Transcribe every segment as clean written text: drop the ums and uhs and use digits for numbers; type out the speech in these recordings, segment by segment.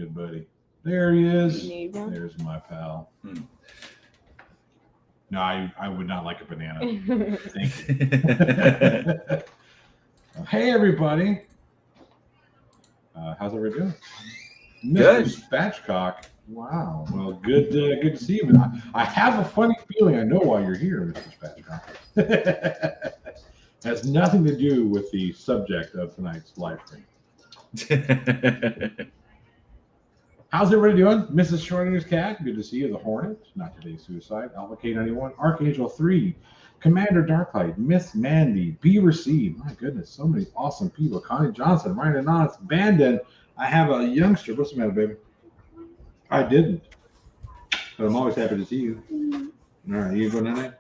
good buddy. There he is. You need one? There's my pal. No, I would not like a banana. Thank you. Hey, everybody. How's everybody doing? Good. Mr. Spatchcock. Wow. Well, good to see you. I have a funny feeling I know why you're here, Mr. Spatchcock. Has nothing to do with the subject of tonight's live stream. How's everybody doing? Mrs. Schrodinger's cat, good to see you. The Hornet, not today's suicide. Alpha K91, Archangel 3, Commander Darklight, Miss Mandy, Beaver Seed. My goodness, so many awesome people. Connie Johnson, Ryan Anonymous, Bandon. I have a youngster. What's the matter, baby? I didn't. But I'm always happy to see you. All right, you go night.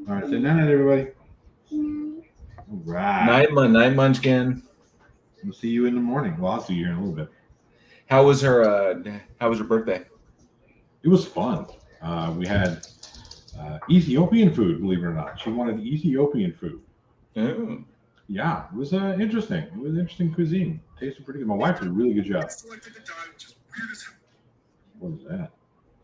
All right, say night, everybody. All right. Night Munchkin. We'll see you in the morning. Well, I'll see you here in a little bit. How was her birthday? It was fun. We had Ethiopian food, believe it or not. She wanted Ethiopian food. Oh. Yeah, it was interesting. It was interesting cuisine. Tasted pretty good. My wife did a really good job. What was that?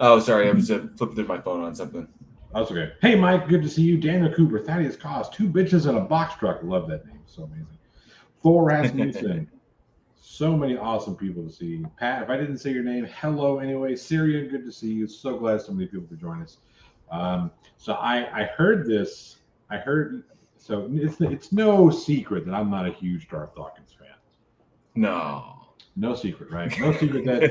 Oh, sorry. I was flipping through my phone on something. That's okay. Hey, Mike. Good to see you. Daniel Cooper, Thaddeus Cos, 2 bitches in a box truck. Love that name. So amazing. Thor Rasmussen. So many awesome people to see. Pat, if I didn't say your name, hello anyway. Syrian, good to see you. So glad so many people could join us. So I heard this. So it's no secret that I'm not a huge Darth Dawkins fan. No secret, right? No secret that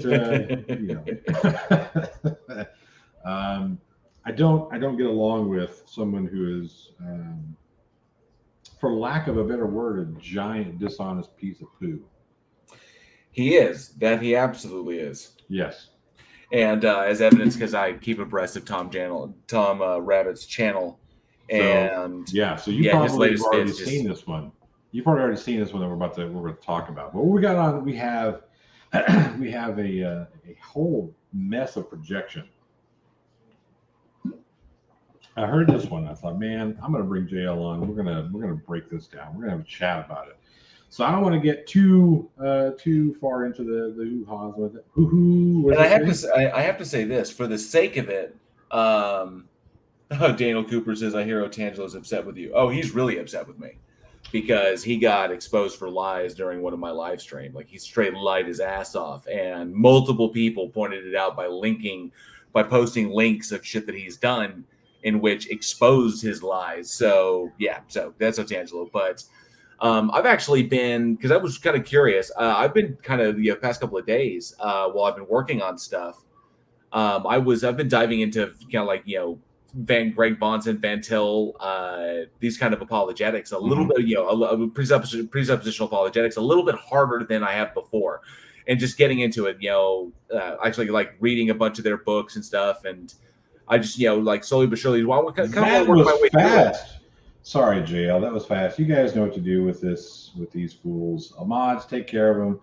I don't get along with someone who is, for lack of a better word, a giant dishonest piece of poo. He is. That he absolutely is. Yes. And as evidence, because I keep abreast of Tom Rabbit's channel. And so you probably have already seen this one. You've probably already seen this one that we're about to talk about. But what we got on, we have a whole mess of projection. I heard this one. I thought, man, I'm going to bring JL on. We're gonna break this down. We're gonna have a chat about it. So I don't want to get too far into the hoo-haws with it. And I have to say this for the sake of it. Daniel Cooper says, I hear Otangelo's upset with you. Oh, he's really upset with me because he got exposed for lies during one of my live streams. Like, he straight lied his ass off, and multiple people pointed it out by posting links of shit that he's done in which exposed his lies. So yeah, so that's Otangelo. But I've actually been, because I was kind of curious. I've been kind of the past couple of days while I've been working on stuff. I've been diving into kind of like, Greg Bonson, Van Til, these kind of apologetics a little bit, presuppositional apologetics a little bit harder than I have before, and just getting into it, actually like reading a bunch of their books and stuff, and I just like slowly but surely, well, kind of work my way fast. Through it. Sorry, JL, that was fast. You guys know what to do with these fools. Mods, take care of them.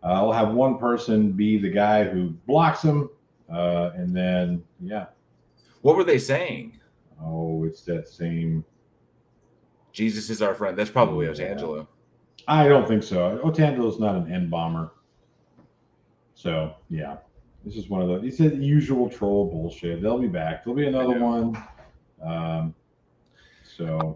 I'll have one person be the guy who blocks them, and then What were they saying? Oh, it's that same. Jesus is our friend. That's probably Otangelo. I don't think so. Otangelo's not an N bomber. So yeah, this is one of those. He said the usual troll bullshit. They'll be back. There'll be another one.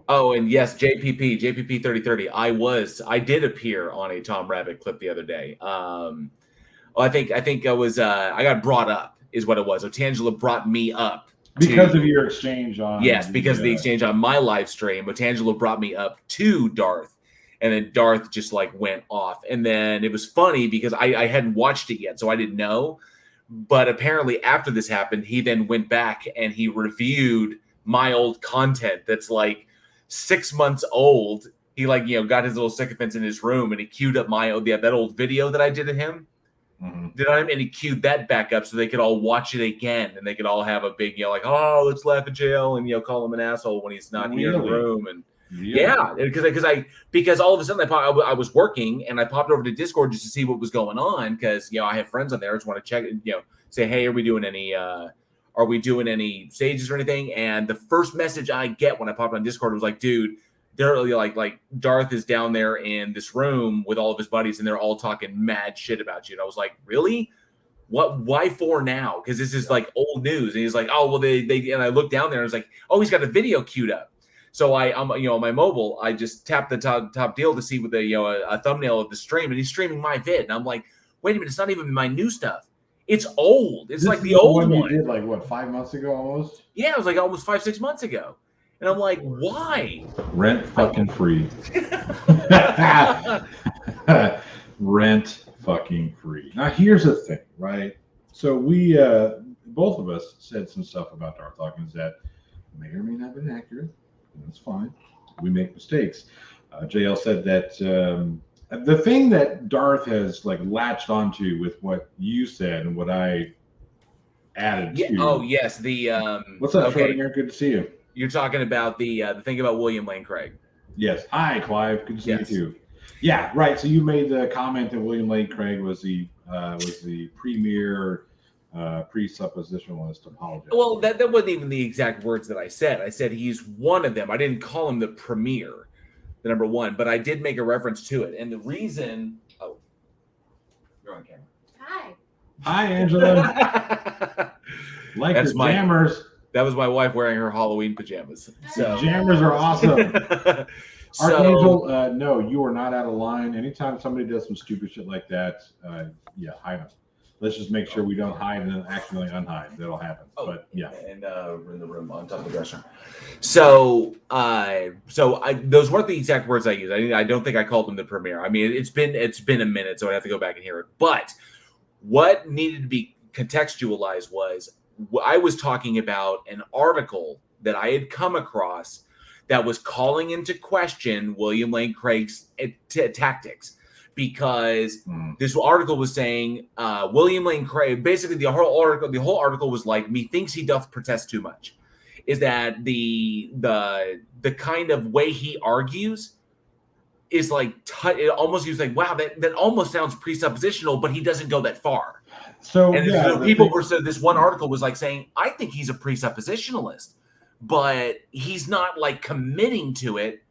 Oh, and yes, JPP 3030. I did appear on a Tom Rabbit clip the other day. I think I was I got brought up is what it was. Otangelo brought me up. Because of your exchange on... Yes, because of the exchange on my live stream. Otangelo brought me up to Darth, and then Darth just like went off. And then it was funny because I hadn't watched it yet, so I didn't know. But apparently after this happened, he then went back and he reviewed my old content that's like 6 months old. He got his little sycophants in his room and he queued up that old video that I did of him. Mm-hmm. And he queued that back up so they could all watch it again, and they could all have a big let's laugh at JL and call him an asshole when he's not here in the room. And because all of a sudden I was working and I popped over to Discord just to see what was going on, because I have friends on there. I just want to check, say, hey, are we doing any stages or anything? And the first message I get when I popped on Discord was like, dude, they're like Darth is down there in this room with all of his buddies, and they're all talking mad shit about you. And I was like, really? why 4 now? Because this is like old news. And he's like, oh, well, they and I looked down there and I was like, oh, he's got a video queued up. So I'm on my mobile, I just tapped the top deal to see with the a thumbnail of the stream, and he's streaming my vid, and I'm like, wait a minute, it's not even my new stuff. It's old. It's like the old one. You did like what, 5 months ago almost? Yeah, it was like almost 5-6 months ago. And I'm like, why? Rent fucking free. Rent fucking free. Now here's the thing, right? So we both of us said some stuff about DAWKINS that may or may not have been accurate. That's fine. We make mistakes. JL said that the thing that Darth has like latched onto with what you said and what I added to. Oh yes, what's up, Schrodinger? Good to see you. You're talking about the thing about William Lane Craig. Yes. Hi, Clive. Good to see you too. Yeah, right. So you made the comment that William Lane Craig was the premier presuppositionalist apologist. Well, that wasn't even the exact words that I said. I said he's one of them. I didn't call him the premier, the number one, but I did make a reference to it. And the reason, you're on camera. Hi, Angela. Like that's the jammers. That was my wife wearing her Halloween pajamas. So jammers are awesome. Archangel, no, you are not out of line. Anytime somebody does some stupid shit like that, yeah, hide them. Let's just make sure we don't hide and then accidentally unhide. That'll happen. Oh, but yeah, and we're in the room on top of the dresser. So, those weren't the exact words I used. I don't think I called them the premiere. I mean, it's been a minute, so I have to go back and hear it. But what needed to be contextualized was I was talking about an article that I had come across that was calling into question William Lane Craig's tactics, because this article was saying William Lane Craig, basically the whole article was like, methinks he doth protest too much. Is that the kind of way he argues is like it almost was like, wow, that almost sounds presuppositional, but he doesn't go that far. So people were saying, this one article was like saying, I think he's a presuppositionalist, but he's not like committing to it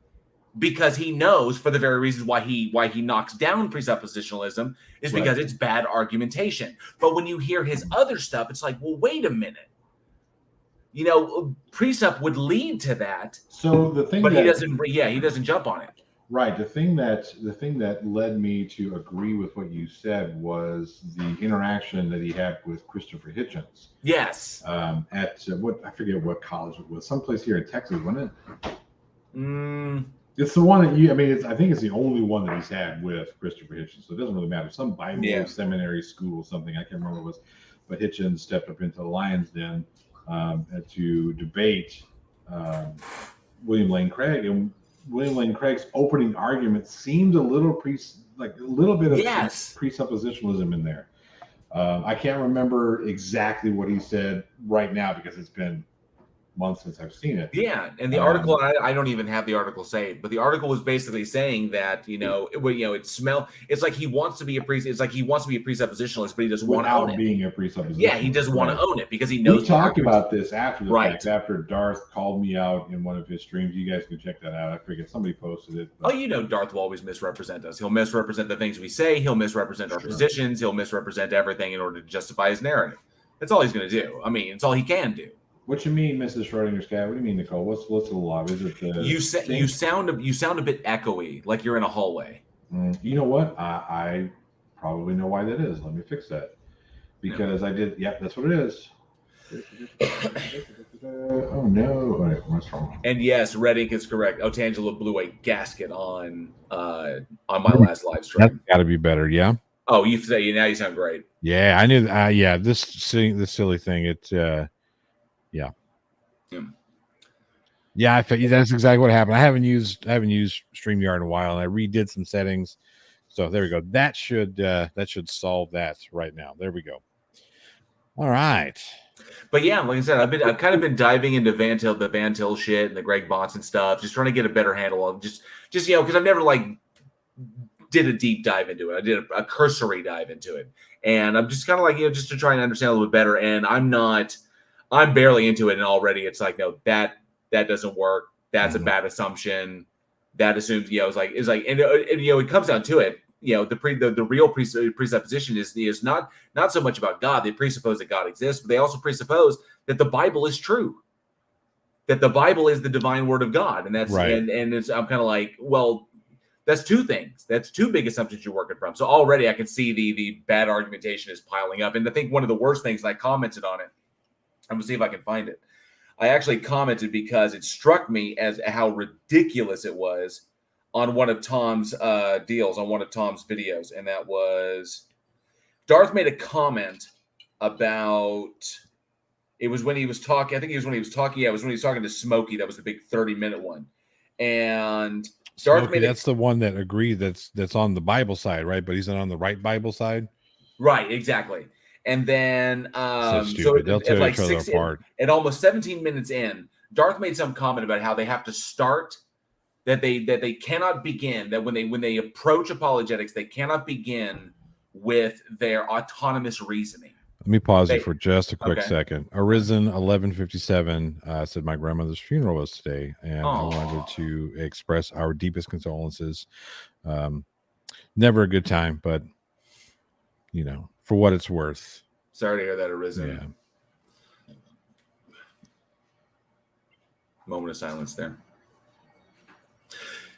because he knows, for the very reasons why he knocks down presuppositionalism is because it's bad argumentation. But when you hear his other stuff, it's like, well, wait a minute. Precept would lead to that. So the thing, but he doesn't jump on it. Right. The thing that led me to agree with what you said was the interaction that he had with Christopher Hitchens. Yes. At I forget what college it was. Someplace here in Texas, wasn't it? It's the one that I think it's the only one that he's had with Christopher Hitchens. So it doesn't really matter. Some Bible seminary school, something, I can't remember what it was. But Hitchens stepped up into the lion's den to debate William Lane Craig, and William Lane Craig's opening argument seemed a little bit of presuppositionalism in there. I can't remember exactly what he said right now because it's been months since I've seen it. Yeah, and the article, I don't even have the article saved, but the article was basically saying that it's like he wants to be a presuppositionalist, but he doesn't want to own it. Being a presuppositionalist. Yeah, he doesn't want to own it because he knows. We talked about this after the fact, after Darth called me out in one of his streams. You guys can check that out. I forget, somebody posted it. But... Darth will always misrepresent us. He'll misrepresent the things we say. He'll misrepresent our positions. He'll misrepresent everything in order to justify his narrative. That's all he's going to do. I mean, it's all he can do. What you mean, Mrs. Schrodinger's cat? What do you mean, Nicole? What's the law? Is it you sound a bit echoey, like you're in a hallway. You know what? I probably know why that is. Let me fix that. Because I did. Yep, that's what it is. Oh no! All right, what's wrong? And yes, Red Ink is correct. Otangelo blew a gasket on my last live stream. That's got to be better, yeah. Oh, you sound great. Yeah, I knew. Yeah, this silly thing. It's yeah. That's exactly what happened. I haven't used StreamYard in a while, and I redid some settings. So there we go. That should solve that right now. There we go. All right. But yeah, like I said, I've kind of been diving into the Van Til shit and the Greg Bonson stuff, just trying to get a better handle on just because I've never did a deep dive into it. I did a cursory dive into it, and I'm just kind of just to try and understand a little bit better. And I'm barely into it, and already it's like, no, that doesn't work. That's a bad assumption. That assumes, it comes down to it. the real presupposition is not so much about God. They presuppose that God exists, but they also presuppose that the Bible is true, that the Bible is the divine word of God, and that's Right. and it's, I'm kind of like, well, that's two things. That's two big assumptions you're working from. So already I can see the bad argumentation is piling up, and I think one of the worst things, and I commented on it. I'm gonna see if I can find it. I actually commented because it struck me as how ridiculous it was on one of Tom's deals, on one of Tom's videos. And that was, Darth made a comment about, it was when he was talking, I think it was when he was talking, yeah, it was when he was talking to Smokey. That was the big 30-minute one. And Darth Smokey, made that's the one that agreed that's on the Bible side, right? But he's not on the right Bible side. Right, exactly. And then So stupid. They'll tear each other apart. At almost 17 minutes in, Darth made some comment about how they have to start, that they cannot begin, that when they approach apologetics, they cannot begin with their autonomous reasoning. Let me pause you for just a quick Okay. second. Arisen 1157 said my grandmother's funeral was today, and I wanted to express our deepest condolences. Never a good time, but for what it's worth. Sorry to hear that, Arisen. Yeah. Moment of silence there.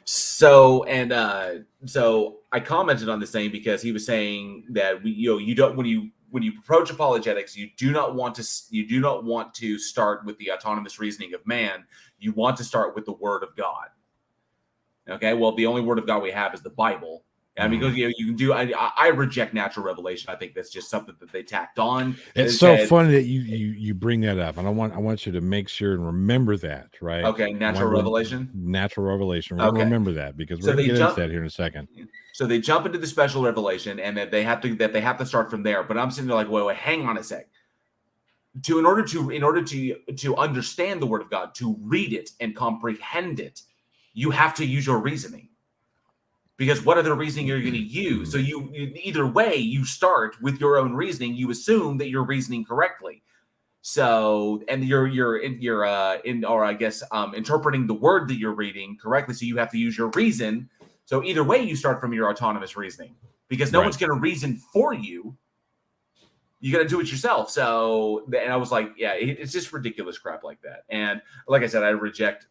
So I commented on this thing because he was saying that you don't, when you approach apologetics, you do not want to start with the autonomous reasoning of man. You want to start with the Word of God. Okay, well, the only Word of God we have is the Bible. I mean, because you can do. I reject natural revelation. I think that's just something that they tacked on. It's so funny that you bring that up, and I want you to make sure and remember that, right? Okay, natural revelation. Natural revelation. Okay. Remember that, because we're going to get into that here in a second. So they jump into the special revelation, and that they have to start from there. But I'm sitting there like, wait, hang on a sec. In order to understand the Word of God, to read it and comprehend it, you have to use your reasoning. Because what other reasoning are you going to use? So you either way, you start with your own reasoning. You assume that you're reasoning correctly. So, and you're interpreting the word that you're reading correctly. So you have to use your reason. So either way, you start from your autonomous reasoning, because no one's going to reason for you. You got to do it yourself. So, and I was like, yeah, it's just ridiculous crap like that. And like I said, I reject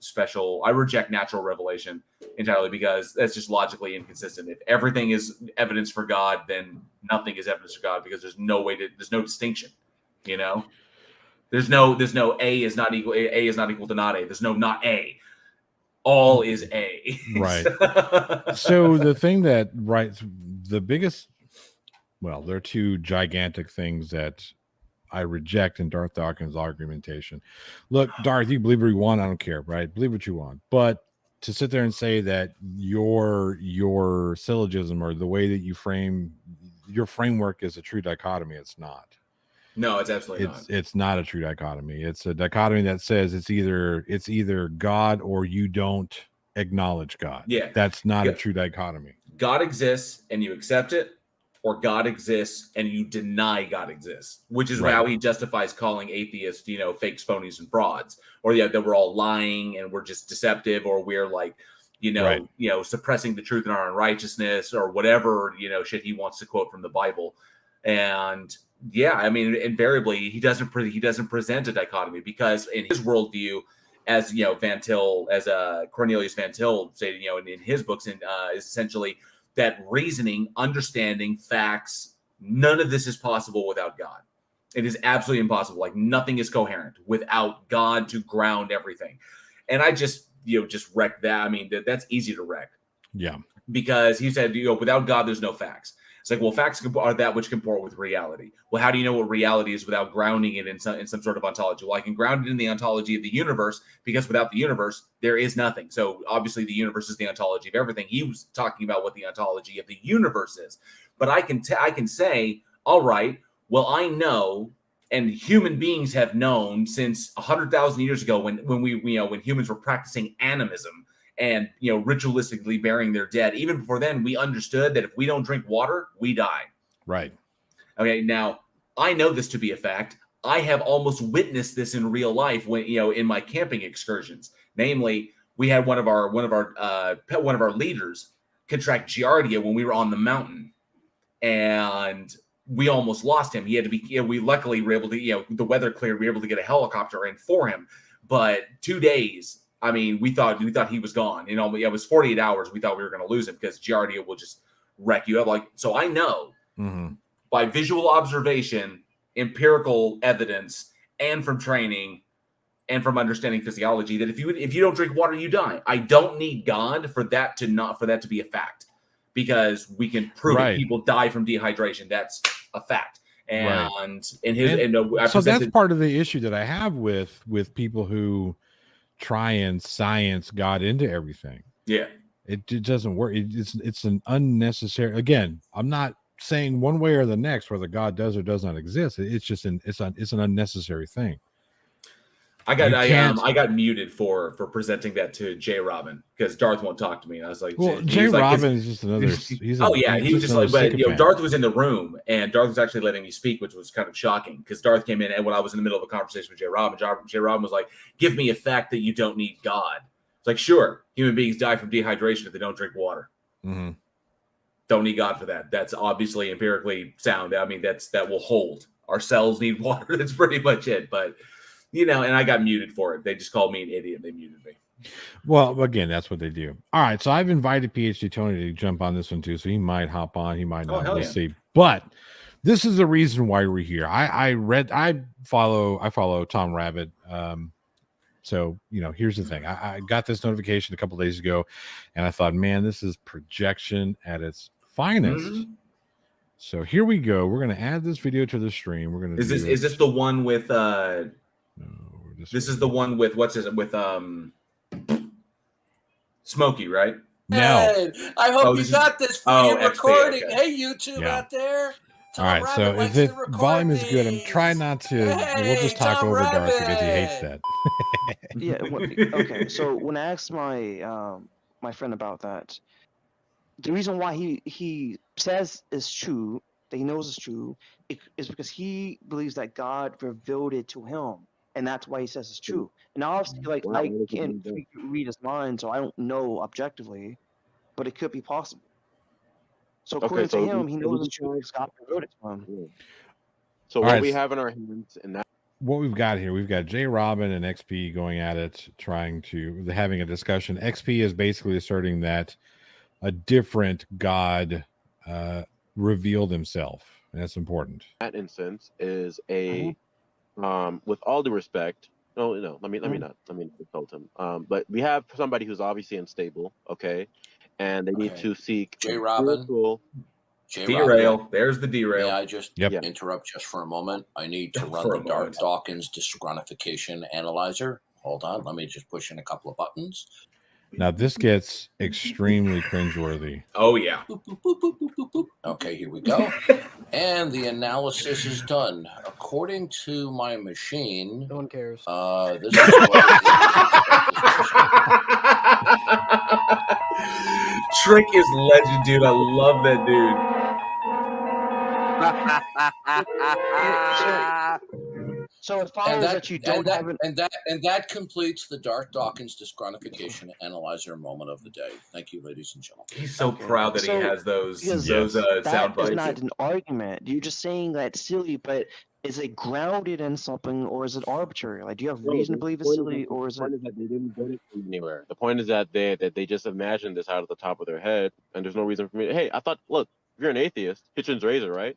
natural revelation entirely, because that's just logically inconsistent. If everything is evidence for God, then nothing is evidence for God, because there's no distinction. There's no A is not equal to not A. There's no not A. All is A. Right. So the thing that the biggest. Well, there are two gigantic things that I reject in Darth Dawkins' argumentation. Look, Darth, you believe what you want, I don't care, right? Believe what you want. But to sit there and say that your syllogism, or the way that you frame your framework, is a true dichotomy, it's not. No, it's absolutely not. It's not a true dichotomy. It's a dichotomy that says it's either God or you don't acknowledge God. Yeah. That's not a true dichotomy. God exists and you accept it, or God exists and you deny God exists, which is how he justifies calling atheists, fakes, phonies, and frauds, or that we're all lying and we're just deceptive, or we're like, suppressing the truth in our unrighteousness, or whatever, shit he wants to quote from the Bible. And yeah, I mean, invariably he doesn't present a dichotomy, because in his worldview, as Cornelius Van Til stated, in his books, is essentially that reasoning, understanding, facts, none of this is possible without God. It is absolutely impossible. Like, nothing is coherent without God to ground everything. And I just wrecked that. I mean, that's easy to wreck. Yeah. Because he said, without God, there's no facts. It's like, well, facts are that which comport with reality. Well, how do you know what reality is without grounding it in some sort of ontology? Well, I can ground it in the ontology of the universe, because without the universe, there is nothing. So obviously the universe is the ontology of everything. He was talking about what the ontology of the universe is. But I can say, all right, well, I know, and human beings have known since 100,000 years ago, when humans were practicing animism, and ritualistically burying their dead. Even before then, we understood that if we don't drink water, we die. Right. Okay. Now, I know this to be a fact. I have almost witnessed this in real life when in my camping excursions. Namely, we had one of our leaders contract Giardia when we were on the mountain, and we almost lost him. He had to be. We luckily were able to. The weather cleared. We were able to get a helicopter in for him. But 2 days. I mean, we thought he was gone. It was 48 hours. We thought we were going to lose him because Giardia will just wreck you up. So I know by visual observation, empirical evidence, and from training, and from understanding physiology, that if you don't drink water, you die. I don't need God for that to be a fact, because we can prove it. People die from dehydration. That's a fact. And so that's part of the issue that I have with people who try and science God into everything. Yeah, it doesn't work. It's an unnecessary. Again, I'm not saying one way or the next whether God does or does not exist. It's just it's an unnecessary thing. I got muted for presenting that to Jay Robin because Darth won't talk to me. And I was like, well, Jay Robin is just another. He was just like, but Darth was in the room and Darth was actually letting me speak, which was kind of shocking because Darth came in and when I was in the middle of a conversation with Jay Robin was like, "Give me a fact that you don't need God." It's like, sure, human beings die from dehydration if they don't drink water. Mm-hmm. Don't need God for that. That's obviously empirically sound. I mean, that will hold. Our cells need water. That's pretty much it. But and I got muted for it. They just called me an idiot. They muted me. Well, again, that's what they do. All right. So I've invited PhD Tony to jump on this one too. So he might hop on. He might not. We'll see. But this is the reason why we're here. I follow Tom Rabbit. So, here's the thing. I got this notification a couple days ago and I thought, man, this is projection at its finest. Mm-hmm. So here we go. We're going to add this video to the stream. We're going to Is this the one with this is the one with Smokey, right? No. Hey, I hope you got this for your recording. Okay. Hey, YouTube out there. Tom All right, so if the volume is good, I'm trying not to. We'll just talk Tom over Darth because he hates that. Yeah. Okay. So when I asked my my friend about that, the reason why he says is true, that he knows is true, is because he believes that God revealed it to him. And that's why he says it's true. And obviously, I can't read his mind, so I don't know objectively, but it could be possible. So according to him, he knows it's true because God revealed it to him. So what we have in our hands, and that what we've got here, we've got Jay Robin and XP going at it, having a discussion. XP is basically asserting that a different God revealed himself, and that's important. That instance is a with all due respect, let me not insult him. But we have somebody who's obviously unstable, okay, and they need to seek Jay Robin. Derail. There's the derail. May I just interrupt just for a moment? I need to run the DAWKINS disgruntification analyzer. Hold on, let me just push in a couple of buttons. Now this gets extremely cringeworthy. Oh yeah. Boop, boop, boop, boop, boop, boop, boop. Okay, here we go. And the analysis is done. According to my machine, no one cares. This is Trick is legend, dude. I love that dude. So it follows that you don't have and that completes the DAWKINS disgruntification analyzer moment of the day. Thank you, ladies and gentlemen. He's so proud that he has those sound bites. That's not an argument. You're just saying that it's silly, but is it grounded in something or is it arbitrary? Like, do you have reason to believe it's silly, or is it? The point is that they didn't get it from anywhere. The point is that they just imagined this out of the top of their head, and there's no reason for me. Hey, I thought, look, if you're an atheist, Hitchens razor, right?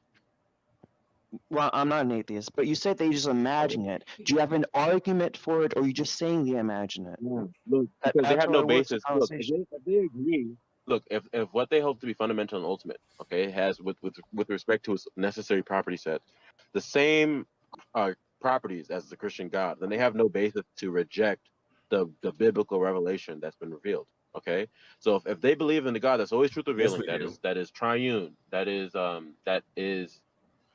Well, I'm not an atheist, but you said they just imagine it. Do you have an argument for it, or are you just saying they imagine it? Yeah. Look, because they have no basis. Look, if they agree, look, if what they hold to be fundamental and ultimate, okay, has with respect to its necessary property set, the same properties as the Christian God, then they have no basis to reject the biblical revelation that's been revealed. Okay, so if they believe in the God that's always truth revealing, that is triune, that is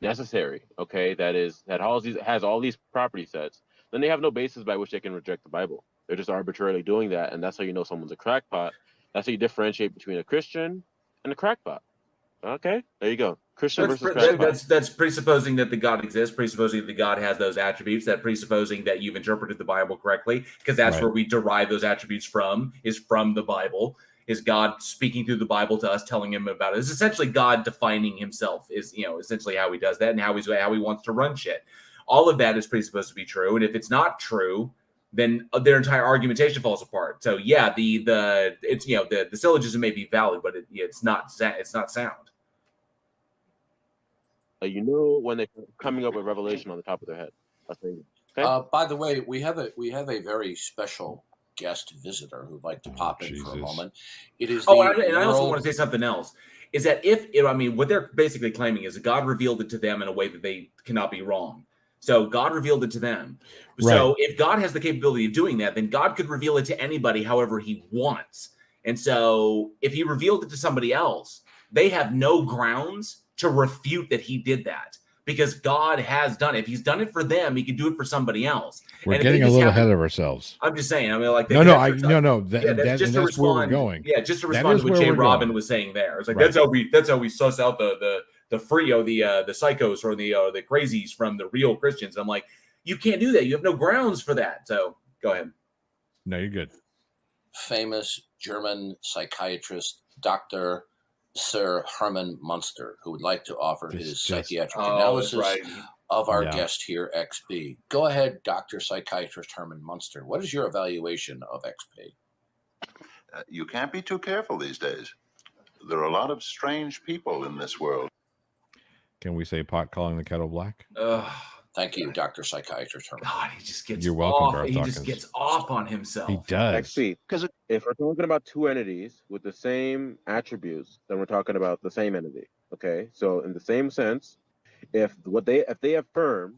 necessary, okay, has all these property sets, then they have no basis by which they can reject the Bible. They're just arbitrarily doing that, and that's how you know someone's a crackpot. That's how you differentiate between a Christian and a crackpot. Okay, there you go. Christian versus crackpot. That's presupposing that the God exists, presupposing that the God has those attributes, that presupposing that you've interpreted the Bible correctly, because that's where we derive those attributes from, is from the Bible. Is God speaking through the Bible to us, telling him about it? It's essentially God defining himself, is, you know, essentially how he does that and how he wants to run shit. All of that is pretty supposed to be true. And if it's not true, then their entire argumentation falls apart. So yeah, it's, you know, the syllogism may be valid, but it's not sound. You know, when they're coming up with revelation on the top of their head. Okay? By the way, we have a very special guest visitor who'd like to pop in for a moment. It is. And I also want to say something else. Is that what they're basically claiming is that God revealed it to them in a way that they cannot be wrong. So God revealed it to them. Right. So if God has the capability of doing that, then God could reveal it to anybody however he wants. And so if he revealed it to somebody else, they have no grounds to refute that he did that, because God has done it. If he's done it for them, he can do it for somebody else. We're getting a little ahead of ourselves. I'm just saying. I mean, like that's where we're going. Yeah, just to respond to what Jay Robin was saying there. It's like that's how we suss out the psychos or the crazies from the real Christians. I'm like, you can't do that. You have no grounds for that. So go ahead. No, you're good. Famous German psychiatrist, Dr. Sir Hermann Munster, who would like to offer his psychiatric analysis of our guest here, XP. Go ahead, Dr. Psychiatrist Hermann Munster. What is your evaluation of XP? You can't be too careful these days. There are a lot of strange people in this world. Can we say pot calling the kettle black? Thank you, Dr. Psychiatrist Hermann. God, he just gets You're welcome, off. Darth He Dawkins. just gets off on himself. He does. XP, because if we're talking about two entities with the same attributes, then we're talking about the same entity. Okay, so in the same sense, if they affirm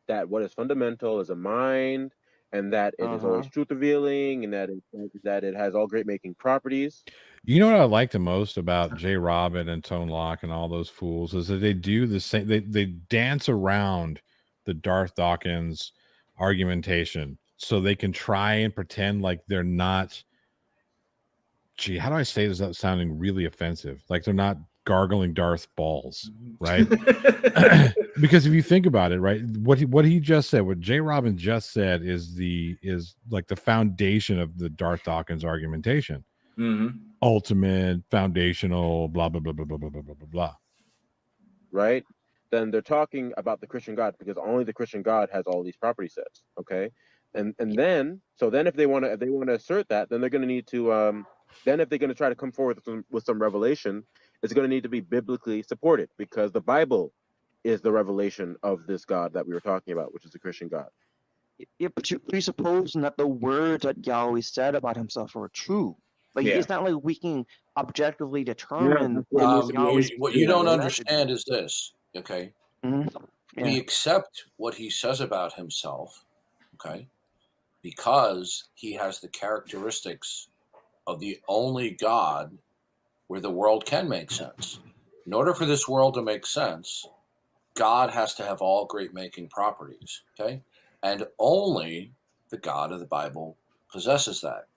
that what is fundamental is a mind, and that it is always truth revealing, and that it has all great making properties. You know what I like the most about Jay Robin and Tone Lock and all those fools is that they do the same. They dance around the Darth Dawkins argumentation so they can try and pretend like they're not. Gee, how do I say this without sounding really offensive? Like they're not gargling Darth balls, right? Because if you think about it, right, what he just said, what Jay Robin just said is like the foundation of the Darth Dawkins argumentation. Mm-hmm. Ultimate, foundational, blah blah blah blah blah blah blah blah blah. Right? Then they're talking about the Christian God, because only the Christian God has all these property sets. Okay, and then if they want to assert that, then they're going to need to then if they're going to try to come forward with some revelation, it's going to need to be biblically supported, because the Bible is the revelation of this God that we were talking about, which is the Christian God. Yeah, but you're presupposing that the words that Yahweh said about himself are true. Like it's not like we can objectively determine. What you don't understand is this, okay? Mm-hmm. Yeah. We accept what he says about himself, okay, because he has the characteristics of the only God where the world can make sense. In order for this world to make sense, God has to have all great making properties, okay? And only the God of the Bible possesses that.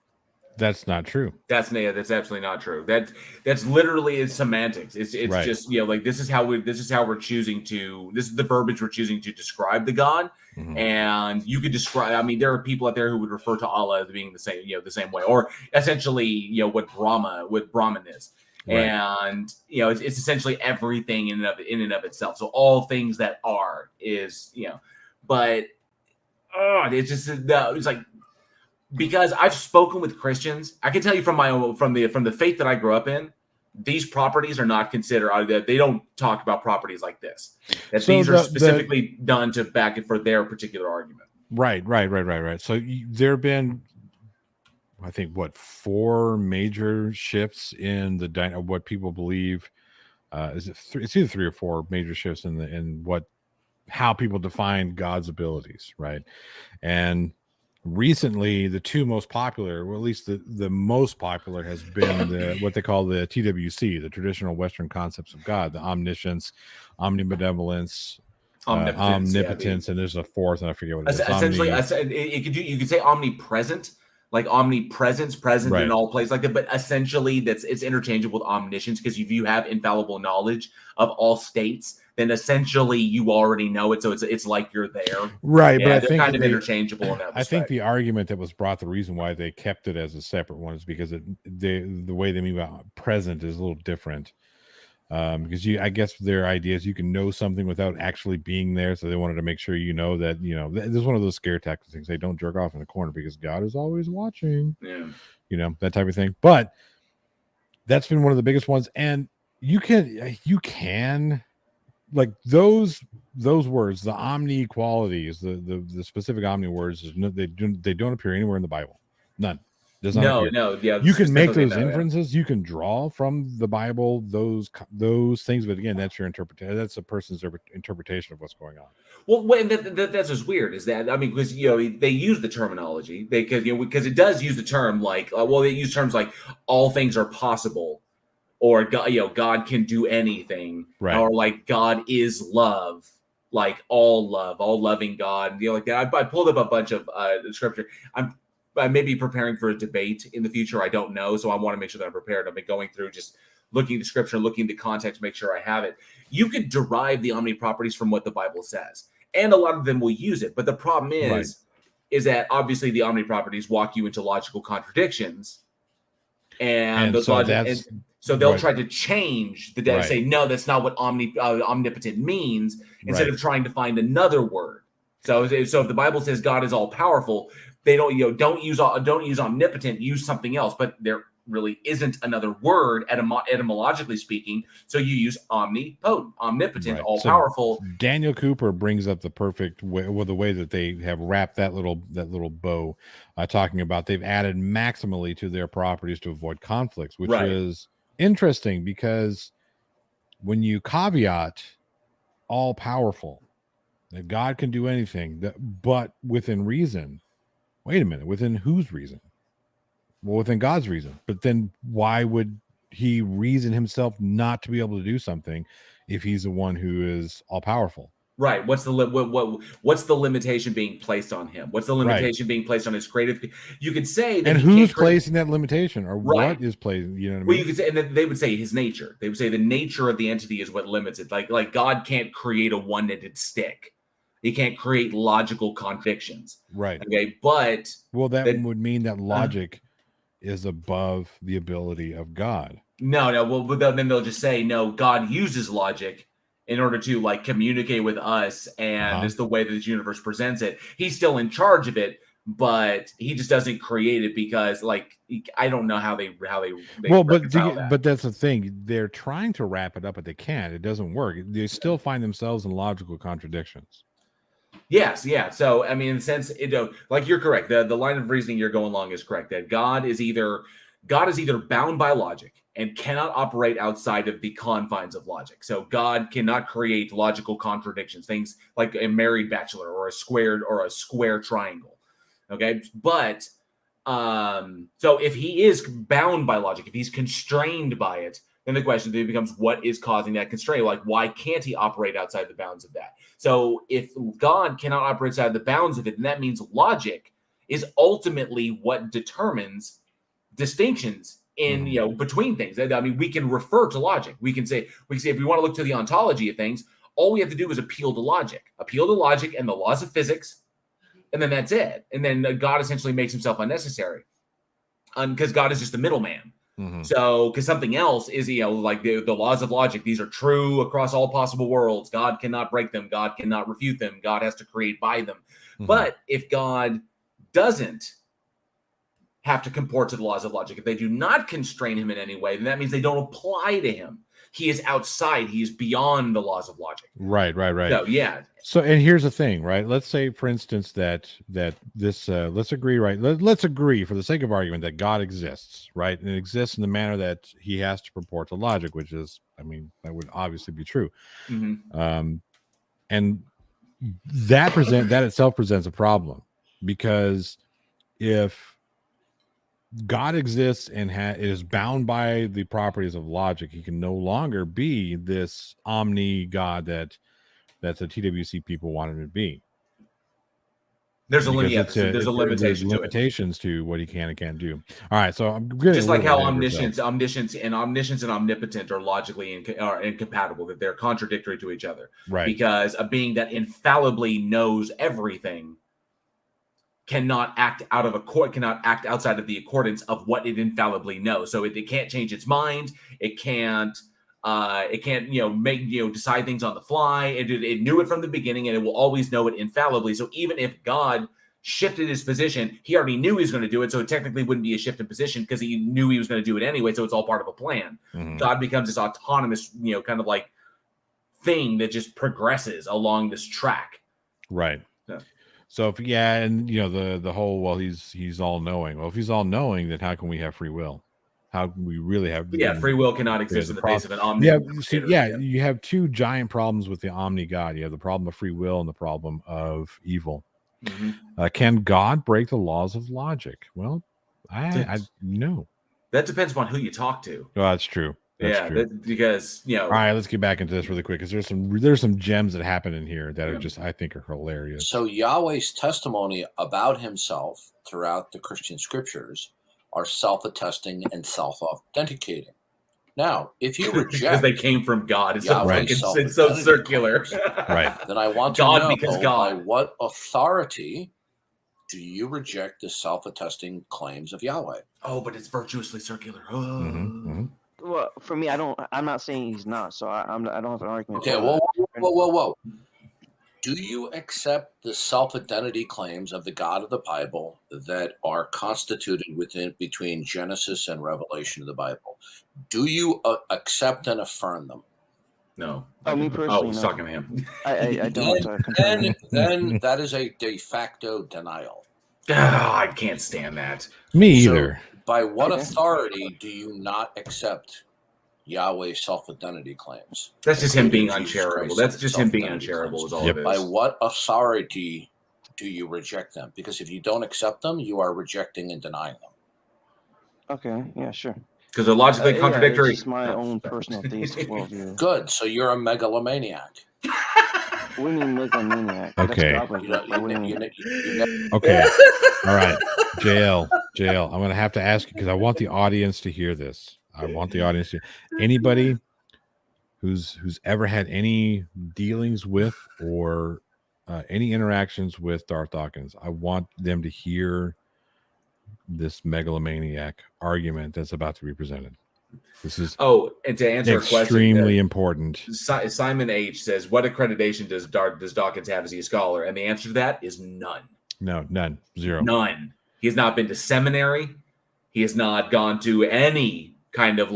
That's not true. That's absolutely not true. That's literally is semantics. It's right. Just, you know, like this is we're choosing to, this is the verbiage we're choosing to describe the God. Mm-hmm. And you could describe, I mean, there are people out there who would refer to Allah as being the same, you know, the same way, or essentially, you know, what Brahman is. Right. And, you know, it's essentially everything in and of itself. So all things that are is, you know, but it's just, it's like, because I've spoken with Christians, I can tell you from my own, from the faith that I grew up in, these properties are not considered. They don't talk about properties like this. That these are specifically done to back it for their particular argument. Right. So there have been, I think, 4 major shifts in what people believe. Is it it's either 3 or 4 major shifts in how people define God's abilities, right? And recently, the 2 most popular, or at least the most popular, has been what they call the TWC, the traditional Western concepts of God, the omniscience, omnibenevolence, omnipotence, and there's a 4th, and I forget what it is. Essentially, you could say omnipresent. like omnipresence, present Right. in all places like that. But essentially, it's interchangeable with omniscience, because if you have infallible knowledge of all states, then essentially you already know it. So it's like you're there. Right. Yeah, But I they're think kind of interchangeable in that respect. I think the argument that was brought, the reason why they kept it as a separate one is because the way they mean about present is a little different. Because I guess their idea is you can know something without actually being there, so they wanted to make sure that this is one of those scare tactics things. They don't jerk off in the corner because God is always watching. Yeah, that type of thing. But that's been one of the biggest ones, and you can like those words, the omni qualities, the specific omni words. They don't appear anywhere in the Bible. None. Does not appear. No, yeah. You can make those inferences. You can draw from the Bible those things, but again, that's your interpretation. That's a person's interpretation of what's going on. Well, that's what's weird is that, I mean, because they use the terminology, because it does use the term like, they use terms like all things are possible, or God can do anything, right? Or like God is love, like all loving God, like that. I pulled up a bunch of scripture. I may be preparing for a debate in the future. I don't know. So I want to make sure that I'm prepared. I've been going through just looking at the scripture, looking at the context, make sure I have it. You could derive the omni properties from what the Bible says, and a lot of them will use it. But the problem is that obviously the omni properties walk you into logical contradictions. And those so they'll try to change the say, no, that's not what omnipotent means, instead of trying to find another word. So if the Bible says God is all powerful, they don't use omnipotent, use something else. But there really isn't another word etymologically speaking. So you use omnipotent, omnipotent, all powerful. So Daniel Cooper brings up the perfect way, the way that they have wrapped that little bow, talking about they've added maximally to their properties to avoid conflicts, which is interesting, because when you caveat all powerful, that God can do anything, but within reason. Wait a minute, within whose reason? Well, within God's reason. But then why would he reason himself not to be able to do something if he's the one who is all powerful? Right. What's the limitation being placed on him? What's the limitation being placed on his creative? You could say that. And who's placing that limitation, or what is placing? You know what I mean? Well, you could say, and then they would say his nature. They would say the nature of the entity is what limits it. Like God can't create a one-ended stick. He can't create logical contradictions. Right. Okay. But that would mean that logic is above the ability of God. No. Well, then they'll just say, no, God uses logic in order to communicate with us, and it's the way that this universe presents it. He's still in charge of it, but he just doesn't create it because I don't know how they well, but that's the thing. They're trying to wrap it up, but they can't. It doesn't work. They still find themselves in logical contradictions. Yes, yeah. So I mean, in a sense, you're correct. The line of reasoning you're going along is correct. That God is either bound by logic and cannot operate outside of the confines of logic. So God cannot create logical contradictions, things like a married bachelor or a square triangle. Okay, but so if he is bound by logic, if he's constrained by it, then the question then becomes, what is causing that constraint? Like, why can't he operate outside the bounds of that? So if God cannot operate outside the bounds of it, then that means logic is ultimately what determines distinctions in between things. I mean, we can refer to logic. We can say if we want to look to the ontology of things, all we have to do is appeal to logic and the laws of physics, and then that's it. And then God essentially makes himself unnecessary, because God is just the middleman. Mm-hmm. So, because something else is, like the laws of logic, these are true across all possible worlds. God cannot break them. God cannot refute them. God has to create by them. Mm-hmm. But if God doesn't have to comport to the laws of logic, if they do not constrain him in any way, then that means they don't apply to him. He is outside. He is beyond the laws of logic. Right. So, yeah. So, and here's the thing, right? Let's say, for instance, that this, let's agree, right? Let's agree for the sake of argument that God exists, right? And it exists in the manner that he has to purport to logic, which is, I mean, that would obviously be true. Mm-hmm. And that itself presents a problem, because if God exists and is bound by the properties of logic, he can no longer be this omni God that the TWC people want him to be. There's a Because there's a limitation to it. limitations to what he can and can't do. All right, so I'm getting Just a like little how ahead of ourselves. omniscience and omnipotent are logically are incompatible, that they're contradictory to each other. Right. Because a being that infallibly knows everything cannot act outside of the accordance of what it infallibly knows. So it can't change its mind. It can't decide things on the fly. It knew it from the beginning, and it will always know it infallibly. So even if God shifted his position, he already knew he was going to do it. So it technically wouldn't be a shift in position because he knew he was going to do it anyway. So it's all part of a plan. Mhm. God becomes this autonomous, kind of like thing that just progresses along this track. Right. Yeah. So if and the whole, well, he's all knowing. Well, if he's all knowing, then how can we have free will? How can we really have? Free will cannot exist in the face of an omni. You have two giant problems with the omni God. You have the problem of free will and the problem of evil. Mm-hmm. Can God break the laws of logic? Well, I no. That depends upon who you talk to. Oh, that's true. That's true. Because All right, let's get back into this really quick because there's some gems that happen in here that are just, I think, are hilarious. So Yahweh's testimony about himself throughout the Christian scriptures are self-attesting and self-authenticating. Now, if you reject because they came from God, it's Yahweh's so circular. Right. Then I want God to know because God. by what authority do you reject the self-attesting claims of Yahweh? Oh, but it's virtuously circular. Well, for me, I'm not saying he's not, so I don't have an argument. Okay, whoa. Do you accept the self-identity claims of the God of the Bible that are constituted between Genesis and Revelation of the Bible? Do you accept and affirm them? No. Me personally, he's no. talking to him. I don't. Then that is a de facto denial. I can't stand that. Me either. So by what authority do you not accept Yahweh's self-identity claims? That's just him being uncharitable. That's just him being uncharitable is all it is. By what authority do you reject them? Because if you don't accept them, you are rejecting and denying them. Okay, yeah, sure. Because they're logically contradictory. It's just my own personal theistic worldview. Good. So you're a megalomaniac. What do you mean megalomaniac? Okay. Okay. All right. JL, I'm going to have to ask you because I want the audience to hear this. I want the audience to. Anybody who's ever had any dealings with or any interactions with Darth Dawkins, I want them to hear this megalomaniac argument that's about to be presented. This is and to answer extremely important. Simon H says, "What accreditation does Dawkins have? Is he a scholar?" And the answer to that is none. No, none, zero, none. He has not been to seminary. He has not gone to any kind of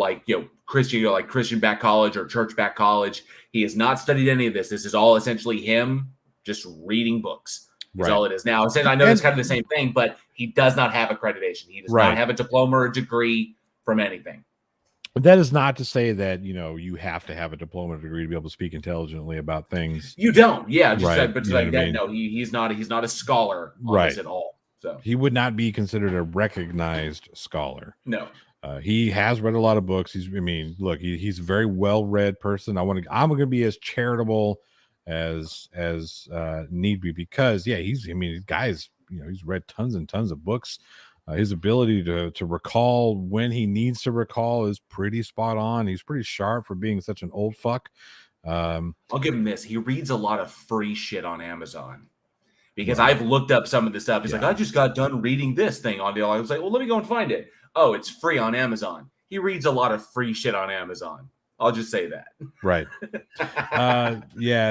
Christian back college or church back college. He has not studied any of this. This is all essentially him just reading books. That's all it is. Now, I know it's kind of the same thing, but he does not have accreditation. He does not have a diploma or degree from anything. But that is not to say that, you have to have a diploma or degree to be able to speak intelligently about things. You don't. Yeah. No, he's not a scholar on this at all. So he would not be considered a recognized scholar. No. He has read a lot of books. He's a very well-read person. I'm going to be as charitable as need be because he's read tons and tons of books. His ability to recall when he needs to recall is pretty spot on. He's pretty sharp for being such an old fuck. I'll give him this. He reads a lot of free shit on Amazon because I've looked up some of the stuff. He's like, I just got done reading this thing on the. I was like, well, let me go and find it. Oh, it's free on Amazon. He reads a lot of free shit on Amazon. I'll just say that. Right.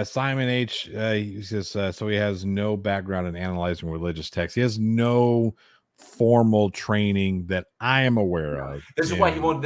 Simon H. He says, so he has no background in analyzing religious texts. He has no formal training that I am aware of. This is why he won't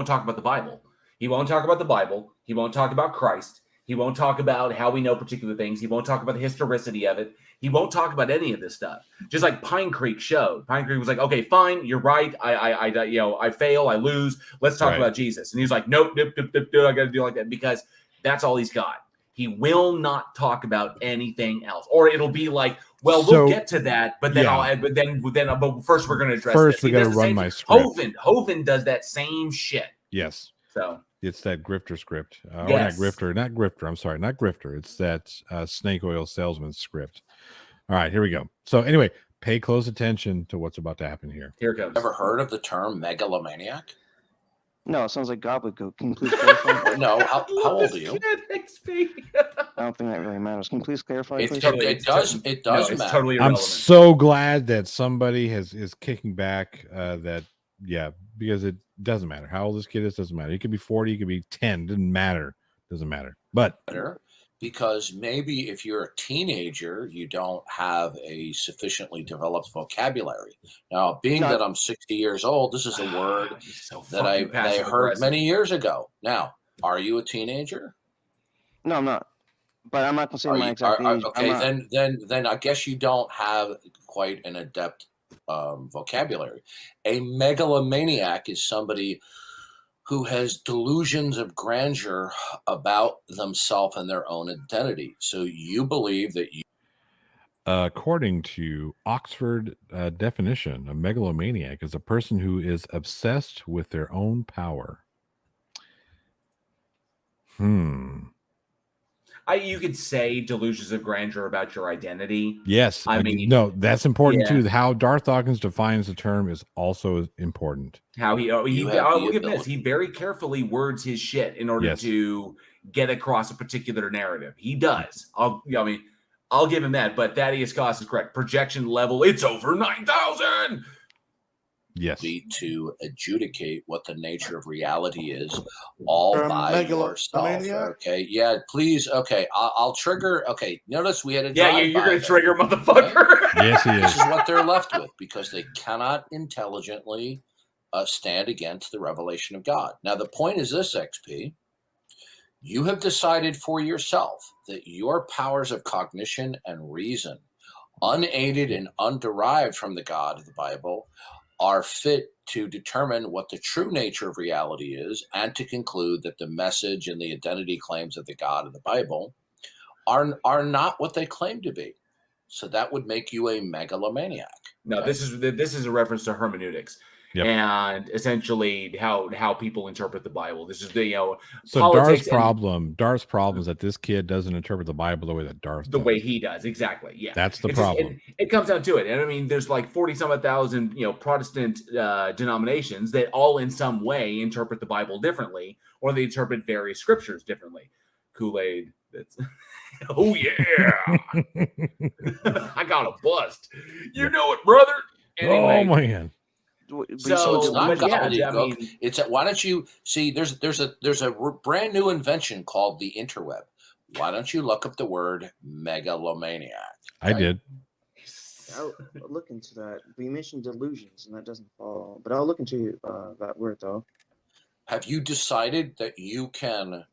talk about the Bible. He won't talk about the Bible. He won't talk about Christ. He won't talk about how we know particular things. He won't talk about the historicity of it. He won't talk about any of this stuff. Just like Pine Creek showed. Pine Creek was like, okay, fine, you're right. I fail, I lose. Let's talk about Jesus. And he was like, nope, I got to do like that because that's all he's got. He will not talk about anything else, or it'll be like, well, we'll get to that, but then but first we're going to address. First, we got to run my script. Hovind does that same shit. Yes. So it's that grifter script. Not grifter. I'm sorry, not grifter. It's that snake oil salesman script. All right, here we go. So anyway, pay close attention to what's about to happen here. Here it comes. Ever heard of the term megalomaniac? No, it sounds like gobbledygook. Can you please clarify? No, how old are you? XP. I don't think that really matters. Can you please clarify? It, please? it does No, it's matter. totally I'm irrelevant. so glad that somebody is kicking back because it doesn't matter how old this kid is. Doesn't matter. He could be 40. He could be 10. Doesn't matter. Doesn't matter. But Because maybe if you're a teenager, you don't have a sufficiently developed vocabulary. Now, being that I'm 60 years old, this is a word that I heard many years ago. Now, are you a teenager? No, I'm not. But I'm not considering my exact age. Okay, then I guess you don't have quite an adept vocabulary. A megalomaniac is somebody who has delusions of grandeur about themselves and their own identity. So you believe that you... According to Oxford definition, a megalomaniac is a person who is obsessed with their own power. You could say delusions of grandeur about your identity. Yes. I mean, no, that's important too. How Darth Dawkins defines the term is also important. How look at this. He very carefully words his shit in order to get across a particular narrative. He does. I'll give him that. But Thaddeus Goss is correct. Projection level, it's over 9,000. Yes. To adjudicate what the nature of reality is all by yourself. Okay. Yeah, please. Okay. I'll trigger. Okay. Notice we had a you're going to trigger, motherfucker. Okay? Yes, he is. This is what they're left with because they cannot intelligently stand against the revelation of God. Now, the point is this, XP. You have decided for yourself that your powers of cognition and reason, unaided and underived from the God of the Bible, are fit to determine what the true nature of reality is and to conclude that the message and the identity claims of the God of the Bible are not what they claim to be. So that would make you a megalomaniac. No, okay? This is a reference to hermeneutics. Yep. And essentially how people interpret the Bible. This is so Darth's problem is that this kid doesn't interpret the Bible the way that Darth does. Way he does, exactly. Yeah, that's the problem. It comes down to it, and I mean, there's like 40-some-thousand Protestant denominations that all in some way interpret the Bible differently, or they interpret various scriptures differently. Kool-Aid. That's oh yeah, I got a bust. You know it, brother. Anyway. Oh man. So it's not gobbledygook. It's why don't you see? There's a brand new invention called the interweb. Why don't you look up the word megalomaniac? I did. I'll look into that. But you mentioned delusions, and that doesn't follow. But I'll look into that word though. Have you decided that you can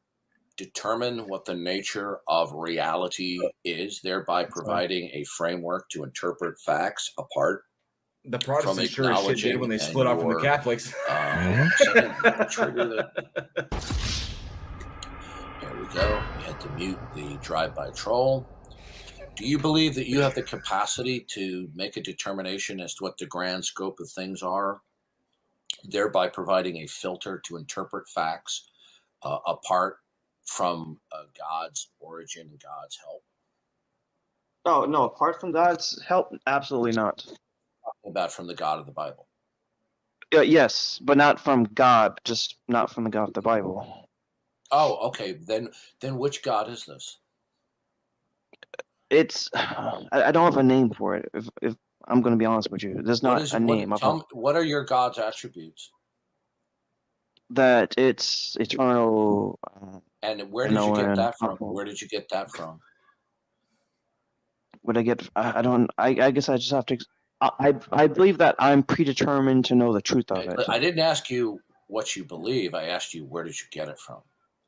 determine what the nature of reality is, thereby providing a framework to interpret facts apart? The Protestants sure as shit did when they split off from the Catholics. There we go. We had to mute the drive-by troll. Do you believe that you have the capacity to make a determination as to what the grand scope of things are, thereby providing a filter to interpret facts apart from God's origin and God's help? Oh, no, apart from God's help, absolutely not. About from the God of the Bible. Yes, but not from God, just not from the God of the Bible. Oh, okay. Then which God is this? It's I don't have a name for it. If I'm going to be honest with you, there's not a name. What are your God's attributes? That it's eternal. And where did you get that from? Where did you get that from? What I get? I don't. I guess I just have to. I believe that I'm predetermined to know the truth of it. I didn't ask you what you believe. I asked you where did you get it from.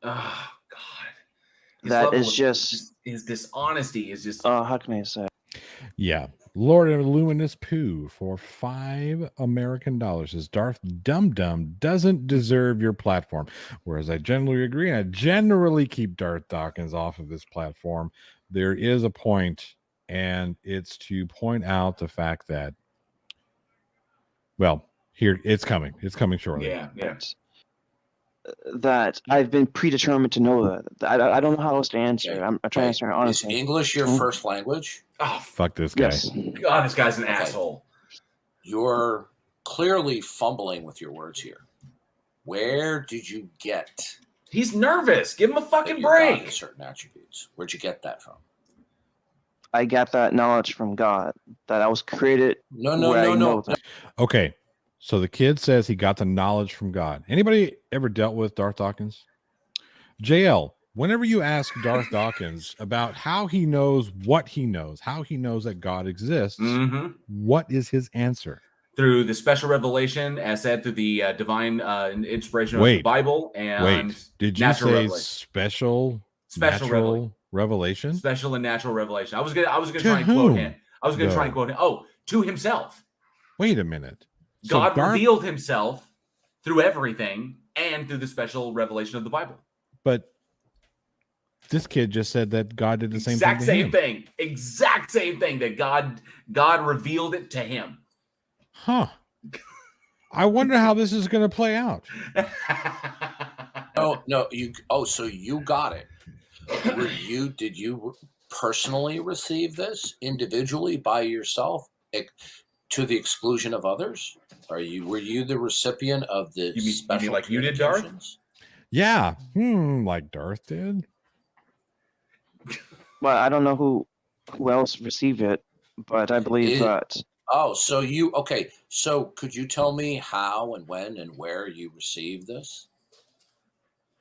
Oh God, that is just his dishonesty is just. How can I say? Yeah, Lord of Luminous Pooh for $5 American says Darth Dum Dum doesn't deserve your platform. Whereas I generally agree, and I generally keep Darth Dawkins off of this platform. There is a point. And it's to point out the fact that, well, here it's coming. It's coming shortly. Yeah. that I've been predetermined to know that. I don't know how else to answer. Okay. I'm trying to answer it honestly. Is English your first language? Oh, Fuck this guy. Yes. God, this guy's an asshole. You're clearly fumbling with your words here. Where did you get? He's nervous. Give him a fucking your God break. has certain attributes. Where'd you get that from? I got that knowledge from God, that I was created. No. Okay, so the kid says he got the knowledge from God. Anybody ever dealt with Darth Dawkins? JL, whenever you ask Darth Dawkins about how he knows what he knows, how he knows that God exists, what is his answer? Through the special revelation, as said through the divine inspiration of the Bible, and did you say special revelation? Special and natural revelation. I was gonna try and quote him. I was gonna try and quote him. Oh, to himself. Wait a minute. God revealed himself through everything and through the special revelation of the Bible. But this kid just said that God did the exact same thing. Exact same thing. That God revealed it to him. Huh. I wonder how this is going to play out. No. So you got it. Did you personally receive this individually by yourself to the exclusion of others? Were you the recipient of the special? You mean like you did, Darth? Yeah. Like Darth did. Well, I don't know who else received it, but I believe that. Oh, so So could you tell me how and when and where you received this?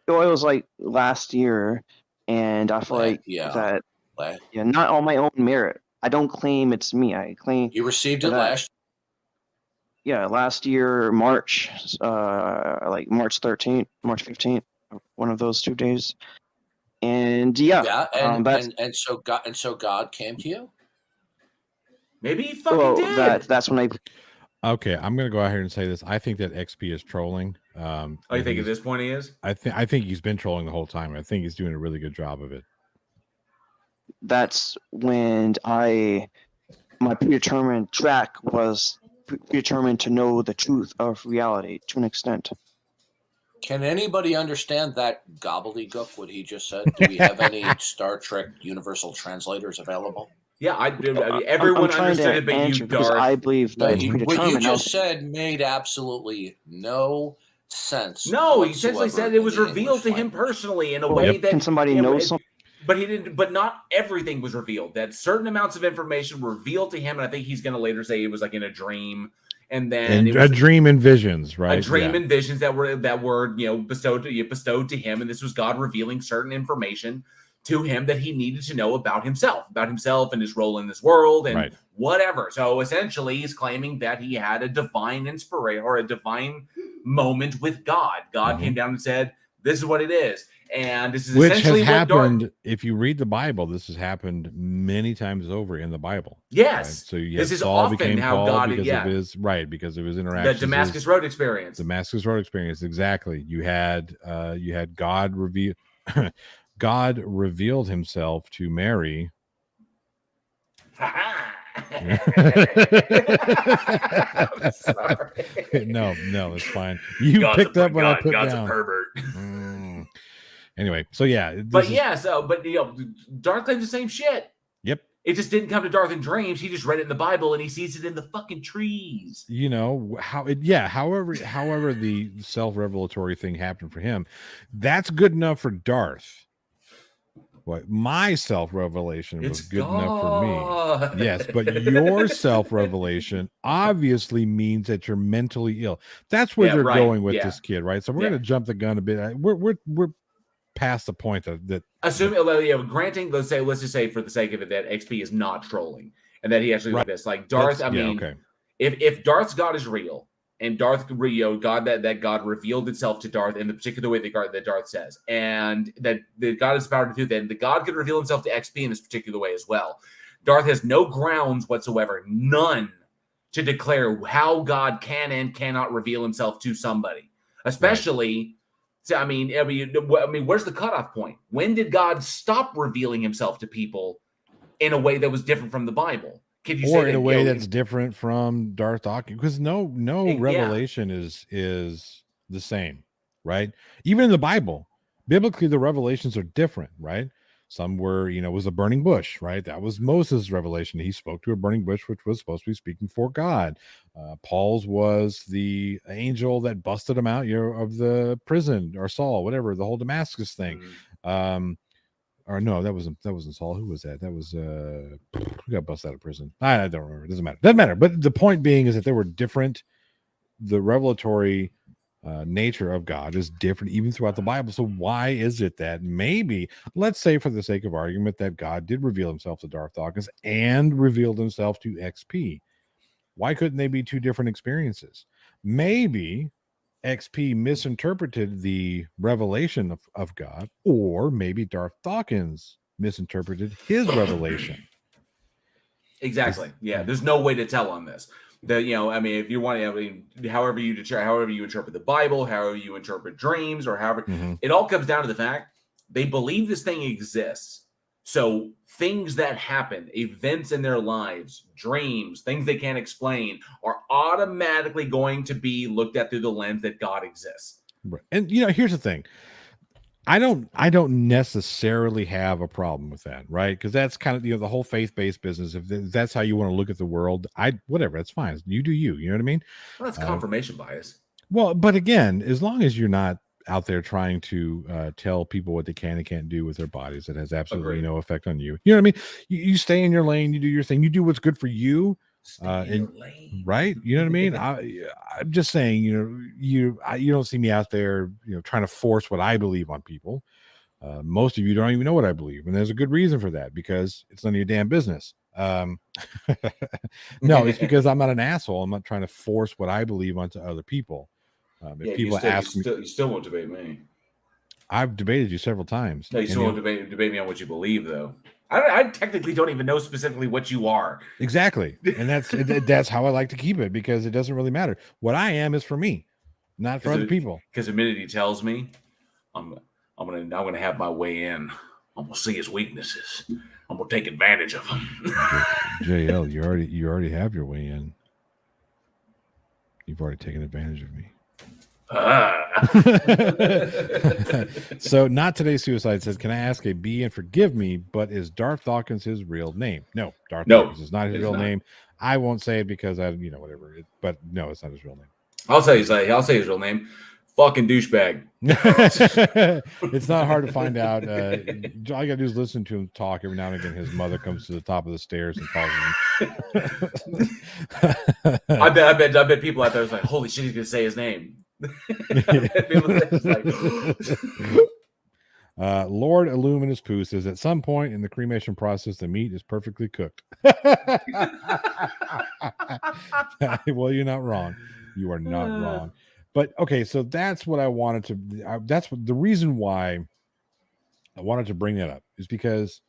Well, it was like last year, and I feel that not on my own merit. I don't claim it's me. I claim you received it last. Yeah, last year, March, like March 13th, March 15th, one of those 2 days. And so God came to you. Maybe he fucking did. That's when Okay, I'm gonna go out here and say this. I think that XP is trolling. You think at this point he is? I think he's been trolling the whole time. I think he's doing a really good job of it. That's when my predetermined track was predetermined to know the truth of reality to an extent. Can anybody understand that gobbledygook, what he just said? Do we have any Star Trek Universal Translators available? Yeah, I do. I mean, everyone understood it, but you, Darth. I believe that what you just said made absolutely no sense. No, he essentially said it was revealed to him personally in a way that can somebody know something. But he didn't. But not everything was revealed. That certain amounts of information were revealed to him, and I think he's going to later say it was like in a dream. And then a dream and visions, right? A dream and visions that were bestowed to him, and this was God revealing certain information to him that he needed to know about himself and his role in this world and whatever. So essentially, he's claiming that he had a divine inspiration or a divine moment with God. God came down and said, "This is what it is." And this is essentially what happened. If you read the Bible, this has happened many times over in the Bible. Yes. Right? So this is Saul often how God because of his interaction. The Damascus Road experience. Exactly. You had God reveal. God revealed himself to Mary. I'm sorry. No, it's fine. You God's picked up what I put God's down. A pervert. Anyway, so yeah. Darth claims the same shit. Yep. It just didn't come to Darth in dreams. He just read it in the Bible and he sees it in the fucking trees. You know how it, yeah. However, the self-revelatory thing happened for him, that's good enough for Darth. What my self-revelation was good enough for me. Yes, but your self-revelation obviously means that you're mentally ill. That's where they're going with this kid, right? So we're going to jump the gun a bit. We're past the point that granting, let's just say for the sake of it that XP is not trolling and that he actually like this. Like Darth, if Darth's God is real. And Darth, God that God revealed itself to Darth in the particular way that Darth says, and that the God is powered to do that. And the God could reveal himself to XP in this particular way as well. Darth has no grounds whatsoever, none, to declare how God can and cannot reveal himself to somebody. Especially, I mean, where's the cutoff point? When did God stop revealing himself to people in a way that was different from the Bible? Or in a way that's different from Darth Dawkins, because no revelation is the same. right? Even in the Bible, biblically, the revelations are different, right? Some were, was a burning bush, right? That was Moses' revelation. He spoke to a burning bush, which was supposed to be speaking for God. Paul's was the angel that busted him out, of the prison, or Saul, whatever, the whole Damascus thing. Or no, that wasn't Saul. Who was that? That was who got busted out of prison. I don't remember. It doesn't matter. But the point being is that there were different. The revelatory nature of God is different even throughout the Bible. So why is it that maybe, let's say for the sake of argument, that God did reveal himself to Darth Dawkins and revealed himself to XP? Why couldn't they be two different experiences? Maybe XP misinterpreted the revelation of God, or maybe Darth Dawkins misinterpreted his revelation. Exactly. Yeah. There's no way to tell on this. If you want to, however you interpret the Bible, however you interpret dreams, or however, it all comes down to the fact they believe this thing exists. So things that happen, events in their lives, dreams, things they can't explain, are automatically going to be looked at through the lens that God exists. Right. And here's the thing. I don't necessarily have a problem with that, right? Because that's kind of the whole faith-based business. If that's how you want to look at the world, whatever, that's fine. You do you. You know what I mean? Well, that's confirmation bias. Well, but again, as long as you're not out there trying to tell people what they can and can't do with their bodies, that has absolutely no effect on you. You know what I mean? You stay in your lane. You do your thing. You do what's good for you. Right? You know what I mean? I'm just saying, you don't see me out there, trying to force what I believe on people. Most of you don't even know what I believe, and there's a good reason for that, because it's none of your damn business. No, it's because I'm not an asshole. I'm not trying to force what I believe onto other people. If people ask me, you still won't debate me. I've debated you several times. No, you still won't debate me on what you believe, though. I technically don't even know specifically what you are. Exactly. And that's how I like to keep it, because it doesn't really matter. What I am is for me, not for other people. Because the minute he tells me, I'm gonna have my way in. I'm gonna see his weaknesses. I'm gonna take advantage of him. JL, you already have your way in. You've already taken advantage of me. So Not Today's Suicide says, can I ask a B and forgive me, but is Darth Dawkins his real name? No, Dawkins is not his real name. I won't say it because whatever. But no, it's not his real name. I'll say his real name. Fucking douchebag. It's not hard to find out. All you gotta do is listen to him talk. Every now and again, his mother comes to the top of the stairs and calls him. I bet people out there is like, holy shit, he's gonna say his name. Lord Illuminous Pooh says, at some point in the cremation process, the meat is perfectly cooked. Well, you're not wrong. You are not wrong. But okay, so that's what I wanted to. That's what the reason why I wanted to bring that up is because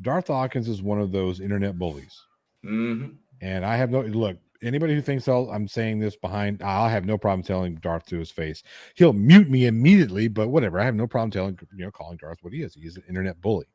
Darth Dawkins is one of those internet bullies, and I have no look. Anybody who thinks I'm saying this behind, I'll have no problem telling Darth to his face. He'll mute me immediately, but whatever. I have no problem calling Darth what he is. He's an internet bully.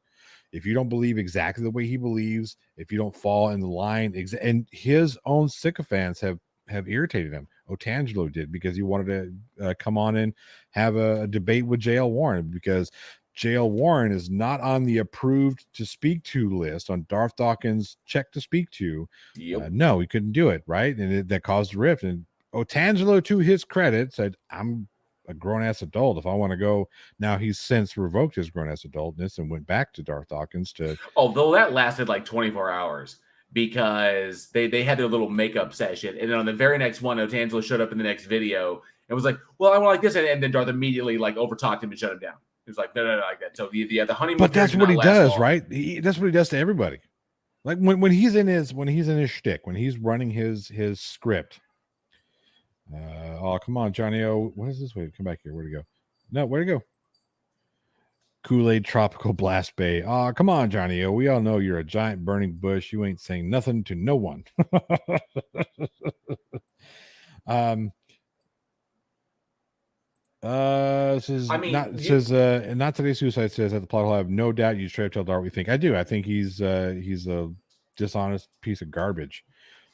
If you don't believe exactly the way he believes, if you don't fall in the line, and his own sycophants have irritated him. Otangelo did, because he wanted to come on and have a debate with J.L. Warren, because J.L. Warren is not on the approved to speak to list on Darth Dawkins' check to speak to. Yep. No, he couldn't do it, right? And that caused a rift. And Otangelo, to his credit, said, I'm a grown-ass adult. If I want to go, now he's since revoked his grown-ass adultness and went back to Darth Dawkins to... Although that lasted like 24 hours. Because they had their little makeup session, and then on the very next one, Otangelo showed up in the next video and was like, "Well, I want like this," and then Darth immediately like overtalked him and shut him down. He was like, "No, like that." So the honeymoon. But that's what he does, right? That's what he does to everybody. Like when he's in his shtick, when he's running his script. Oh, come on, Johnny O. What is this? Wait, come back here. Where'd he go? No, where'd he go? Kool-Aid Tropical Blast Bay. Oh, come on, Johnny. We all know you're a giant burning bush. You ain't saying nothing to no one. Not Today's Suicide says at the plot hole, I have no doubt you straight up tell Dart what you think. I do. I think he's a dishonest piece of garbage.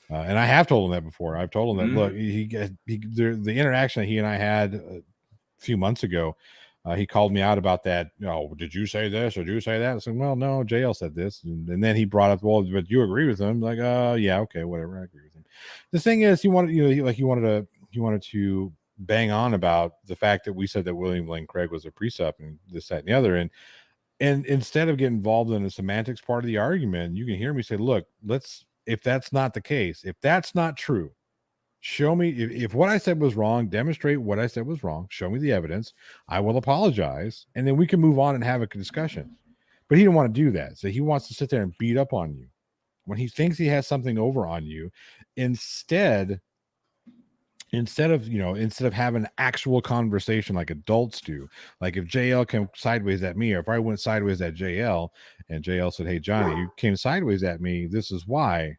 And I have told him that before. I've told him that, look, the interaction that he and I had few months ago. He called me out about that. Did you say this or did you say that? I said, well, no, JL said this. And then he brought up, well, but you agree with him? Like, yeah, okay, whatever. I agree with him. The thing is, he wanted to bang on about the fact that we said that William Lane Craig was a precept and this, that, and the other. And instead of getting involved in the semantics part of the argument, you can hear me say, look, if that's not the case, if that's not true, show me if what I said was wrong, demonstrate what I said was wrong, show me the evidence, I will apologize, and then we can move on and have a discussion. But he didn't want to do that. So he wants to sit there and beat up on you when he thinks he has something over on you. Instead of having an actual conversation like adults do, like if JL came sideways at me, or if I went sideways at JL and JL said, hey, Johnny, you came sideways at me, this is why.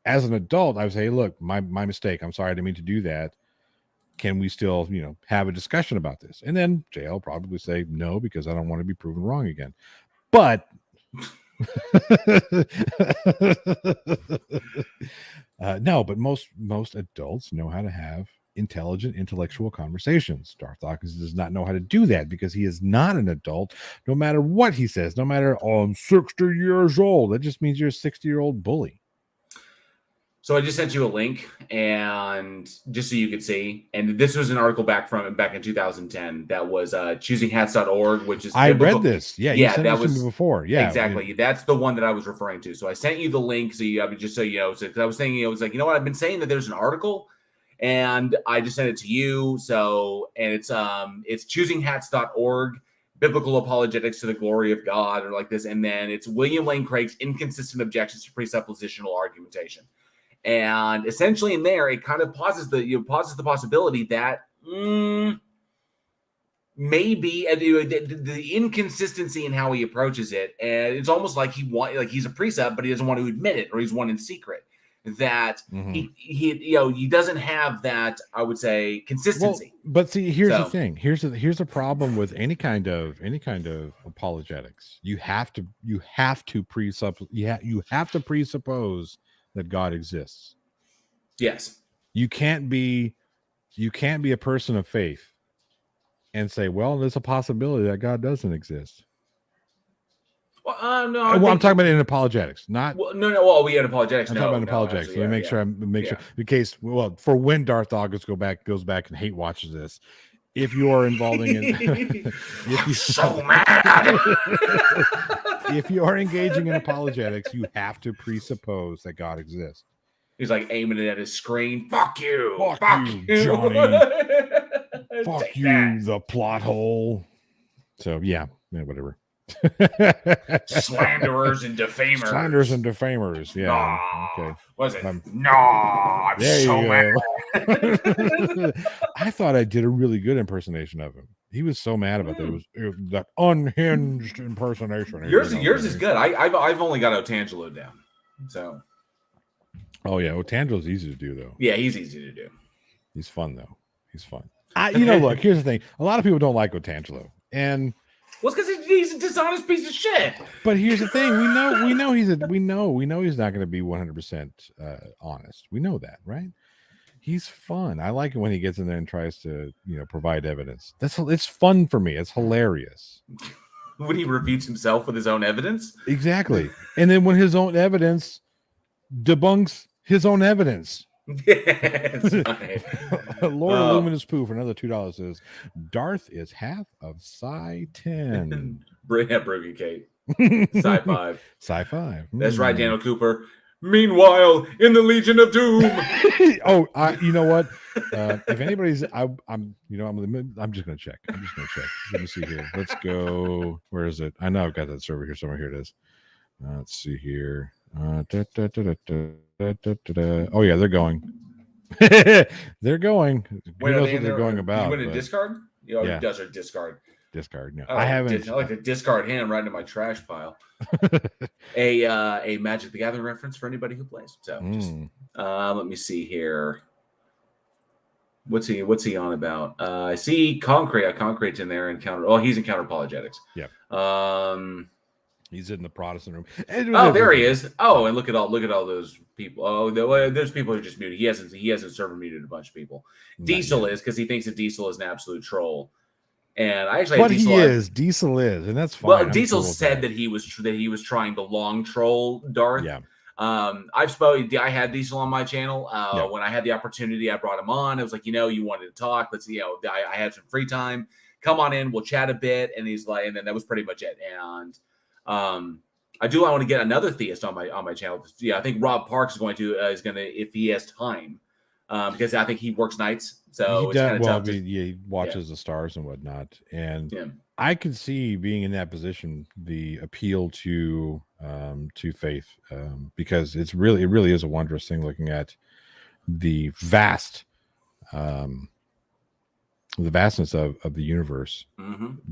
As an adult, I would say, hey, look, my mistake. I'm sorry, I didn't mean to do that. Can we still, have a discussion about this? And then JL probably say no, because I don't want to be proven wrong again. But no, but most adults know how to have intelligent, intellectual conversations. Darth Dawkins does not know how to do that because he is not an adult, no matter what he says, no matter, I'm 60 years old. That just means you're a 60-year-old bully. So I just sent you a link, and just so you could see, and this was an article back in 2010 that was choosinghats.org, which is I read this. Yeah, you sent that this to me before. Yeah, exactly. That's the one that I was referring to. So I sent you the link, so just so you know. So I was thinking, it was like, what, I've been saying that there's an article, and I just sent it to you. So, and it's choosinghats.org, biblical apologetics to the glory of God, or like this, and then it's William Lane Craig's inconsistent objections to presuppositional argumentation. And essentially in there, it kind of pauses the possibility that maybe the inconsistency in how he approaches it. And it's almost like he's a precept, but he doesn't want to admit it, or he's one in secret. That he doesn't have that, I would say, consistency. Well, but see, here's the thing. Here's the problem with any kind of apologetics. You have to presuppose that God exists. Yes. You can't be a person of faith and say, well, there's a possibility that God doesn't exist. Well, no. I'm talking about in apologetics, not. Well, no. Well, we had apologetics. I'm talking about apologetics. Let me make sure. In case, for when Darth Dawkins goes back and hate watches this. If you are involving in, so mad. If you are engaging in apologetics, you have to presuppose that God exists. He's like aiming it at his screen. Fuck you. Fuck you, Johnny. Fuck you, the plot hole. So yeah, whatever. Slanderers and defamers. Yeah. Nah. Okay. What is it? I'm so mad. I thought I did a really good impersonation of him. He was so mad about that. It was that unhinged impersonation. Yours is good. I've only got Otangelo down. So. Oh yeah, Otangelo's easy to do though. Yeah, he's easy to do. He's fun though. He's fun. Look. Here's the thing. A lot of people don't like Otangelo, and. Well, it's because he's a dishonest piece of shit. But here's the thing: we know he's not going to be 100% honest. We know that, right? He's fun. I like it when he gets in there and tries to, provide evidence. It's fun for me. It's hilarious. When he refutes himself with his own evidence. Exactly, and then when his own evidence debunks his own evidence. Lord Luminous Pooh for another $2 says Darth is half of Psi 10. Broken Kate. Psi 5. Psi 5. That's right, Daniel Cooper. Meanwhile, in the Legion of Doom. You know what? If anybody's, I'm just gonna check. Let me see here. Let's go. Where is it? I know I've got that server here somewhere. Here it is. Let's see here. Oh yeah, they're going. They're going. Who knows what they're going about? You want to discard? Yeah. Does or discard? Discard. No, I haven't. I like to discard him right into my trash pile. A Magic the Gathering reference for anybody who plays. So just, let me see here. What's he on about? I see Concrete's in there and he's in counter apologetics. Yeah. He's in the Protestant room. There he is. Oh, and look at all those people. Oh, there's people who are just muted. He hasn't server muted a bunch of people. Diesel is, because he thinks that Diesel is an absolute troll. And I actually But had Diesel is, and that's fine. Well, I'm Diesel cool with said that he was trying to long troll Darth. Yeah. I had Diesel on my channel. Yeah. When I had the opportunity, I brought him on. I was like, you wanted to talk. Let's I had some free time. Come on in, we'll chat a bit. And he's like, and then that was pretty much it. And I want to get another theist on my channel. Yeah, I think Rob Parks is going to if he has time, because I think he works nights. So it's kind of tough. He watches the stars and whatnot, and I could see being in that position, the appeal to faith, because it really is a wondrous thing looking at the vastness of the universe,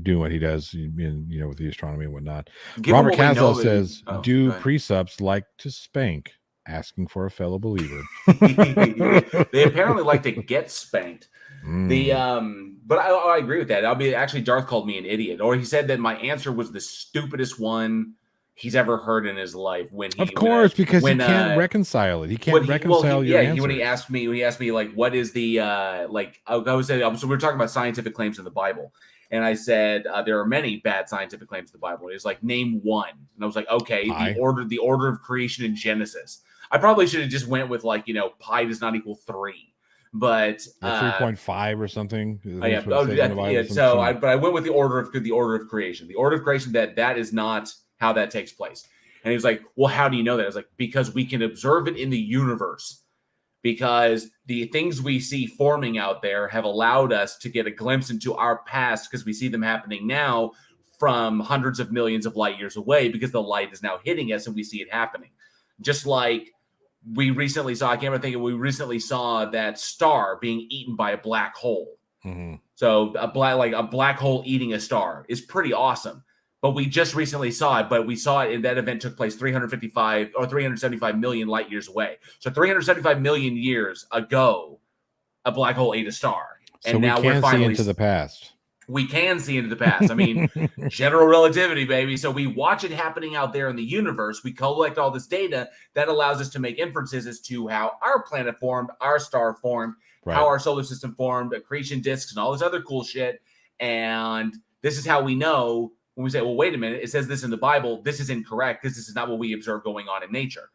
doing what he does, with the astronomy and whatnot. Robert Caswell says, "Do precepts like to spank?" Asking for a fellow believer. They apparently like to get spanked. But I agree with that. Actually, Darth called me an idiot, or he said that my answer was the stupidest one he's ever heard in his life. Because he can't reconcile it. He can't reconcile your answer. When he asked me like, what is the so we were talking about scientific claims in the Bible. And I said, there are many bad scientific claims in the Bible. And he was like, name one. And I was like, okay, the order of creation in Genesis. I probably should have just went with pi does not equal 3. But 3.5 or something. But I went with the order of creation. The order of creation that is not how that takes place. And he was like, well, how do you know that? I was like, because we can observe it in the universe. Because the things we see forming out there have allowed us to get a glimpse into our past, because we see them happening now from hundreds of millions of light years away, because the light is now hitting us and we see it happening. Just like we recently saw that star being eaten by a black hole. Mm-hmm. So a black hole eating a star is pretty awesome. But we just recently saw it, but we saw it, and that event took place 375 million light years away. So 375 million years ago, a black hole ate a star. And now we're finally see into the past. We can see into the past. I mean, general relativity, baby. So we watch it happening out there in the universe. We collect all this data that allows us to make inferences as to how our planet formed, our star formed, how our solar system formed, accretion disks, and all this other cool shit. And this is how we know when we say, well, wait a minute, it says this in the Bible. This is incorrect because this is not what we observe going on in nature.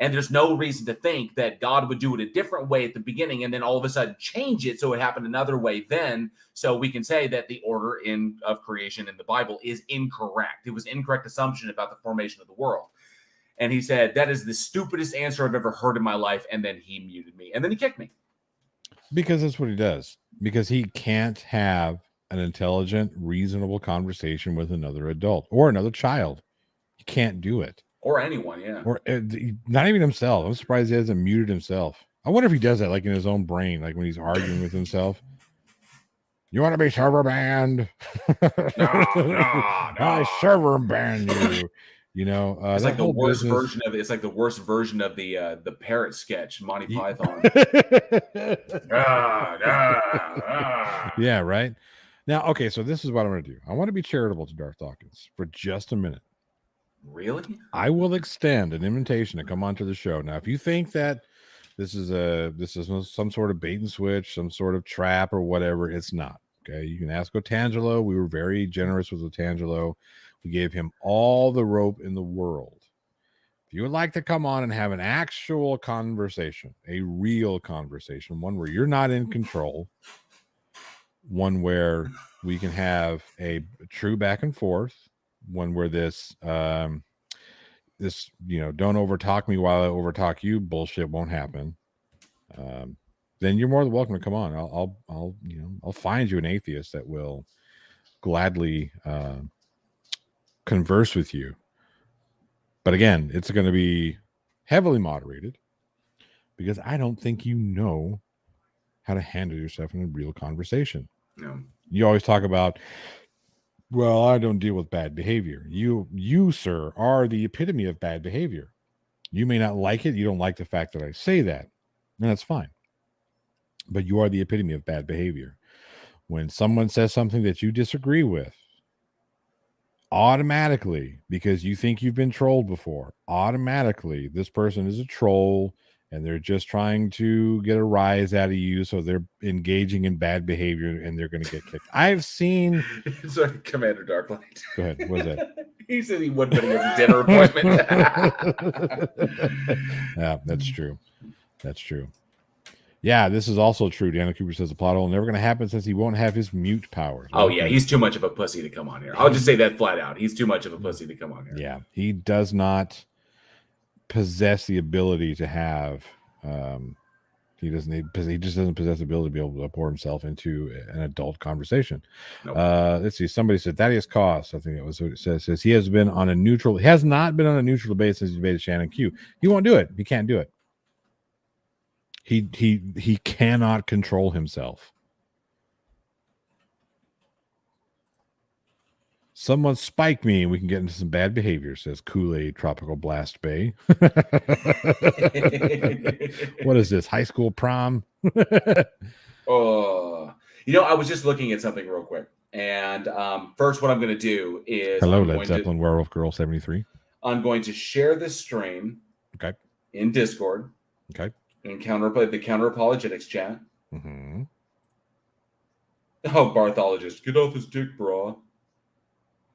And there's no reason to think that God would do it a different way at the beginning and then all of a sudden change it so it happened another way then. So we can say that the order of creation in the Bible is incorrect. It was an incorrect assumption about the formation of the world. And he said, that is the stupidest answer I've ever heard in my life. And then he muted me. And then he kicked me. Because that's what he does. Because he can't have an intelligent, reasonable conversation with another adult or another child. He can't do it. Or anyone, yeah. Or not even himself. I'm surprised he hasn't muted himself. I wonder if he does that, like in his own brain, like when he's arguing with himself. You want to be server banned? No. I server ban you. You know, it's like the worst version of it. It's like the worst version of the parrot sketch, Monty Python. Yeah, right. Now, okay, so this is what I'm going to do. I want to be charitable to Darth Dawkins for just a minute. Really? I will extend an invitation to come onto the show. Now, if you think that this is some sort of bait and switch, some sort of trap or whatever, it's not. Okay, you can ask Otangelo. We were very generous with Otangelo. We gave him all the rope in the world. If you would like to come on and have an actual conversation, a real conversation, one where you're not in control, one where we can have a true back and forth, one where this don't overtalk me while I overtalk you bullshit won't happen, then you're more than welcome to come on. I'll find you an atheist that will gladly converse with you. But again, it's going to be heavily moderated because I don't think you know how to handle yourself in a real conversation. No. You always talk about, well, I don't deal with bad behavior. You, sir, are the epitome of bad behavior. You may not like it. You don't like the fact that I say that. And that's fine. But you are the epitome of bad behavior. When someone says something that you disagree with, automatically, because you think you've been trolled before, automatically, this person is a troll and they're just trying to get a rise out of you, so they're engaging in bad behavior, and they're going to get kicked. I've seen. Sorry, Commander Darklight. Go ahead. What is that? He said he wouldn't, but he has a dinner appointment. Yeah, that's true. That's true. Yeah, this is also true. Daniel Cooper says the plot hole never going to happen since he won't have his mute powers. Oh, yeah, he's too much of a pussy to come on here. I'll just say that flat out. He's too much of a pussy to come on here. Yeah, he does not possess the ability to have. He just doesn't possess the ability to be able to pour himself into an adult conversation. Nope. Let's see. Somebody said Thaddeus Koss. I think that was what it says. He has not been on a neutral debate since he debated Shannon Q. He won't do it. He can't do it. He cannot control himself. Someone spike me and we can get into some bad behavior, says Kool-Aid Tropical Blast Bay. What is this? High school prom? Oh, I was just looking at something real quick. And first, what I'm going to do is Hello, Led Zeppelin Werewolf Girl 73. I'm going to share this stream in Discord. Okay. In the Counter Apologetics chat. Mm-hmm. Oh, Barthologist, get off his dick, bro.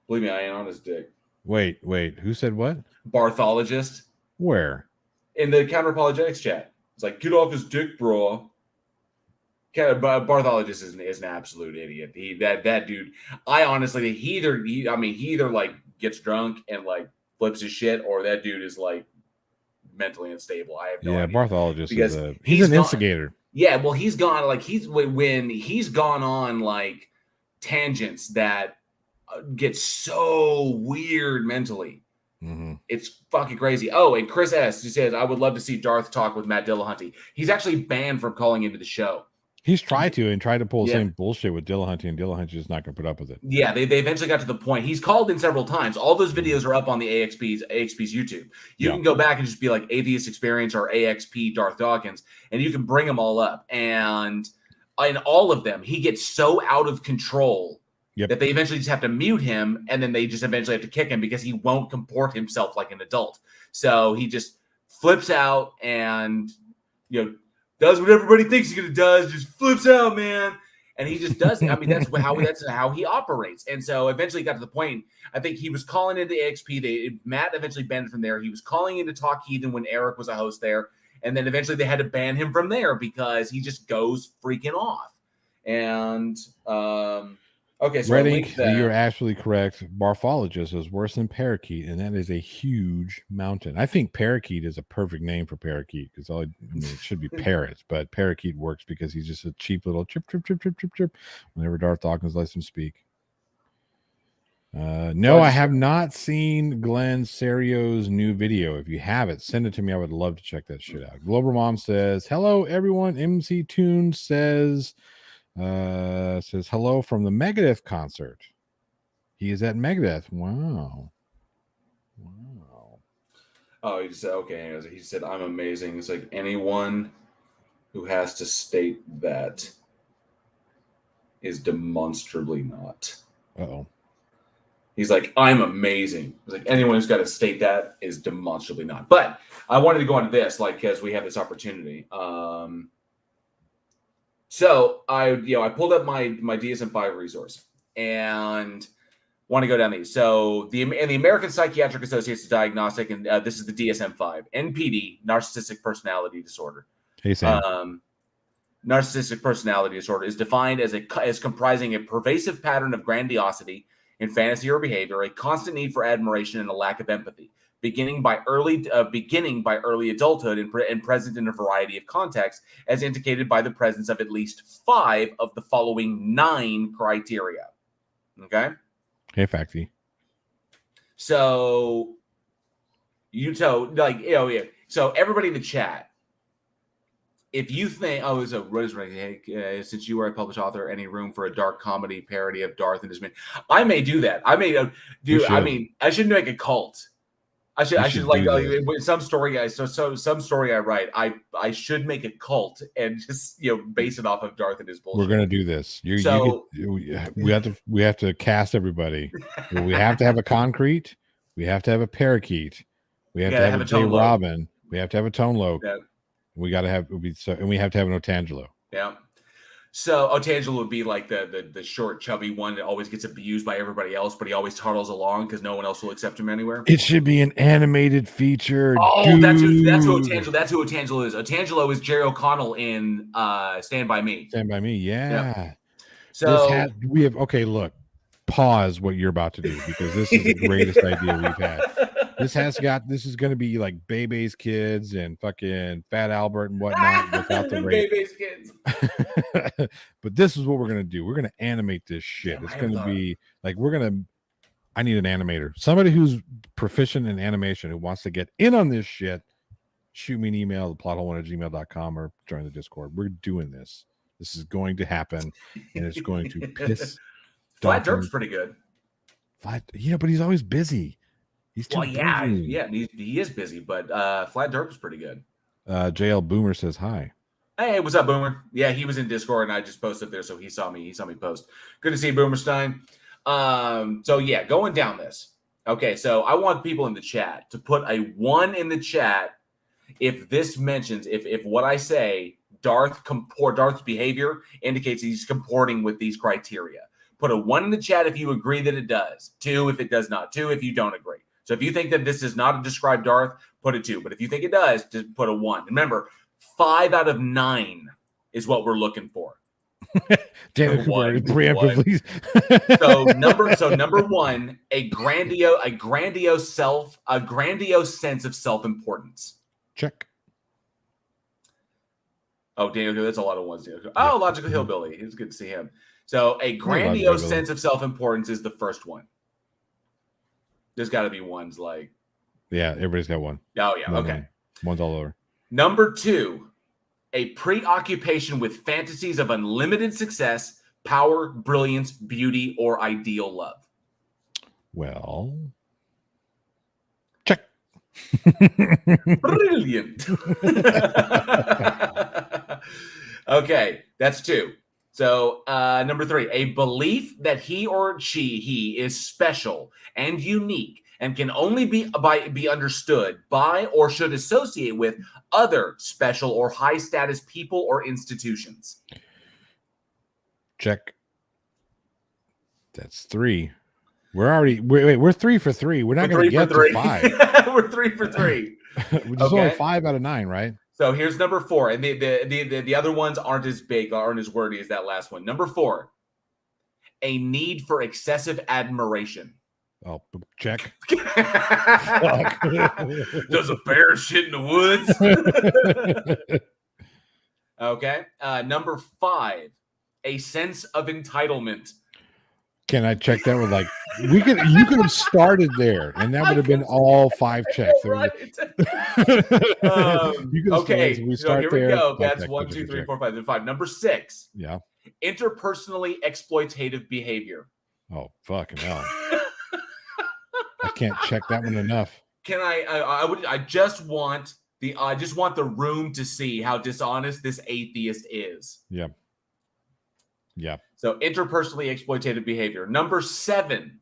Believe me, I ain't on his dick. Wait. Who said what? Barthologist. Where? In the Counter Apologetics chat. It's like, get off his dick, bro. Barthologist is an absolute idiot. That dude. I honestly, he either like gets drunk and like flips his shit, or that dude is like mentally unstable. I have no idea. Barthologist because he's an instigator. Yeah, well, he's gone like when he's gone on like tangents that get so weird mentally. Mm-hmm. It's fucking crazy. Oh, and Chris S. who says, I would love to see Darth talk with Matt Dillahunty. He's actually banned from calling into the show. He's tried to pull the same bullshit with Dillahunty, and Dillahunty's just not going to put up with it. Yeah, they eventually got to the point. He's called in several times. All those videos are up on the AXP's YouTube. You can go back and just be like Atheist Experience or AXP Darth Dawkins, and you can bring them all up. And in all of them, he gets so out of control that they eventually just have to mute him, and then they just eventually have to kick him because he won't comport himself like an adult. So he just flips out and, does what everybody thinks he's gonna do, just flips out, man. And he just does it. I mean, that's how he operates. And so eventually got to the point, I think he was calling into AXP. Matt eventually banned from there. He was calling into Talk Heathen when Eric was a host there. And then eventually they had to ban him from there because he just goes freaking off. And okay, so Red Ink, you're absolutely correct. Barthologist is worse than Parakeet, and that is a huge mountain. I think Parakeet is a perfect name for Parakeet because it should be Parrot, but Parakeet works because he's just a cheap little chirp, chirp, chirp, chirp, chirp, chirp whenever Darth Dawkins lets him speak. No, I have not seen Glenn Serio's new video. If you have it, send it to me. I would love to check that shit out. Global Mom says, hello, everyone. MC Toon says hello from the Megadeth concert. He is at Megadeth. Wow. Oh, he said, okay. He said, I'm amazing. It's like anyone who has to state that is demonstrably not. Uh-oh. He's like, I'm amazing. He's like, anyone who's got to state that is demonstrably not. But I wanted to go into this, because we have this opportunity. So I pulled up my DSM-5 resource and want to go down these. So the American Psychiatric Association's diagnostic, and this is the DSM-5, NPD, narcissistic personality disorder. Hey, Sam. Narcissistic personality disorder is defined as comprising a pervasive pattern of grandiosity in fantasy or behavior, a constant need for admiration, and a lack of empathy, beginning by early adulthood and present in a variety of contexts, as indicated by the presence of at least 5 of the following 9 criteria. Okay. Hey, Facty. So so everybody in the chat, if you think, so Rosemary, hey, since you are a published author, any room for a dark comedy parody of Darth and his men? I may do that. I may do. I mean, I should make a cult. I should like some story some story I write. I should make a cult and just base it off of Darth and his bullshit. We're gonna do this. We have to cast everybody. We have to have a concrete. We have to have a parakeet. We have to have a J. Robin. We have to have a Tone Loc. Yeah. We got to have and we have to have an Otangelo. Yeah. So Otangelo would be like the short, chubby one that always gets abused by everybody else, but he always toddles along because no one else will accept him anywhere. It should be an animated feature. Oh, dude. that's who Otangelo is. Otangelo is Jerry O'Connell in Stand By Me. Stand By Me, yeah. So we have look, pause what you're about to do because this is the greatest idea we've had. This is going to be like Bebe's kids and fucking Fat Albert and whatnot without the rape. Bebe's kids. But this is what we're going to do. We're going to animate this shit. It's going to be like I need an animator. Somebody who's proficient in animation who wants to get in on this shit. Shoot me an email at plothole1@gmail.com or join the Discord. We're doing this. This is going to happen, and it's going to piss. Flat Derp's pretty good. But he's always busy. He's too busy. Yeah, he is busy, but Flat Derp is pretty good. JL Boomer says hi. Hey, what's up, Boomer? Yeah, he was in Discord, and I just posted there, so he saw me post. Good to see you, Boomerstein. So yeah, going down this. Okay, so I want people in the chat to put a 1 in the chat if this mentions if what I say Darth's behavior indicates he's comporting with these criteria. Put a 1 in the chat if you agree that it does. 2 if it does not. 2 if you don't agree. So if you think that this is not a described Darth, put a 2. But if you think it does, just put a 1. Remember, 5 out of 9 is what we're looking for. Damn it, preemptively. So number 1, a grandiose sense of self-importance. Check. Oh, Daniel, that's a lot of ones. Oh, Logical Hillbilly. It's good to see him. So a grandiose sense of self-importance is the first one. There's got to be ones like. Yeah, everybody's got one. Oh, yeah. Okay. One's all over. Number 2, a preoccupation with fantasies of unlimited success, power, brilliance, beauty, or ideal love. Well, check. Brilliant. Okay, that's 2. So number 3, a belief that he is special and unique and can only be understood by or should associate with other special or high status people or institutions. Check. That's 3. We're 3 for 3. We're not going to get to 5. We're 3 for 3. Which is only 5 out of 9, right? So here's number 4, and the other ones aren't as big, aren't as wordy as that last one. Number 4, a need for excessive admiration. Oh, check. Does a bear shit in the woods? Okay. Number 5, a sense of entitlement. Can I check that with you could have started there and that would have been all 5 checks. Right. Okay. So here we go. That's 1, 2, 3, 4, 5. 5. Number 6. Yeah. Interpersonally exploitative behavior. Oh, fucking hell. I can't check that one enough. Can I just want the room to see how dishonest this atheist is. Yeah. Yeah. So interpersonally exploitative behavior. Number 7,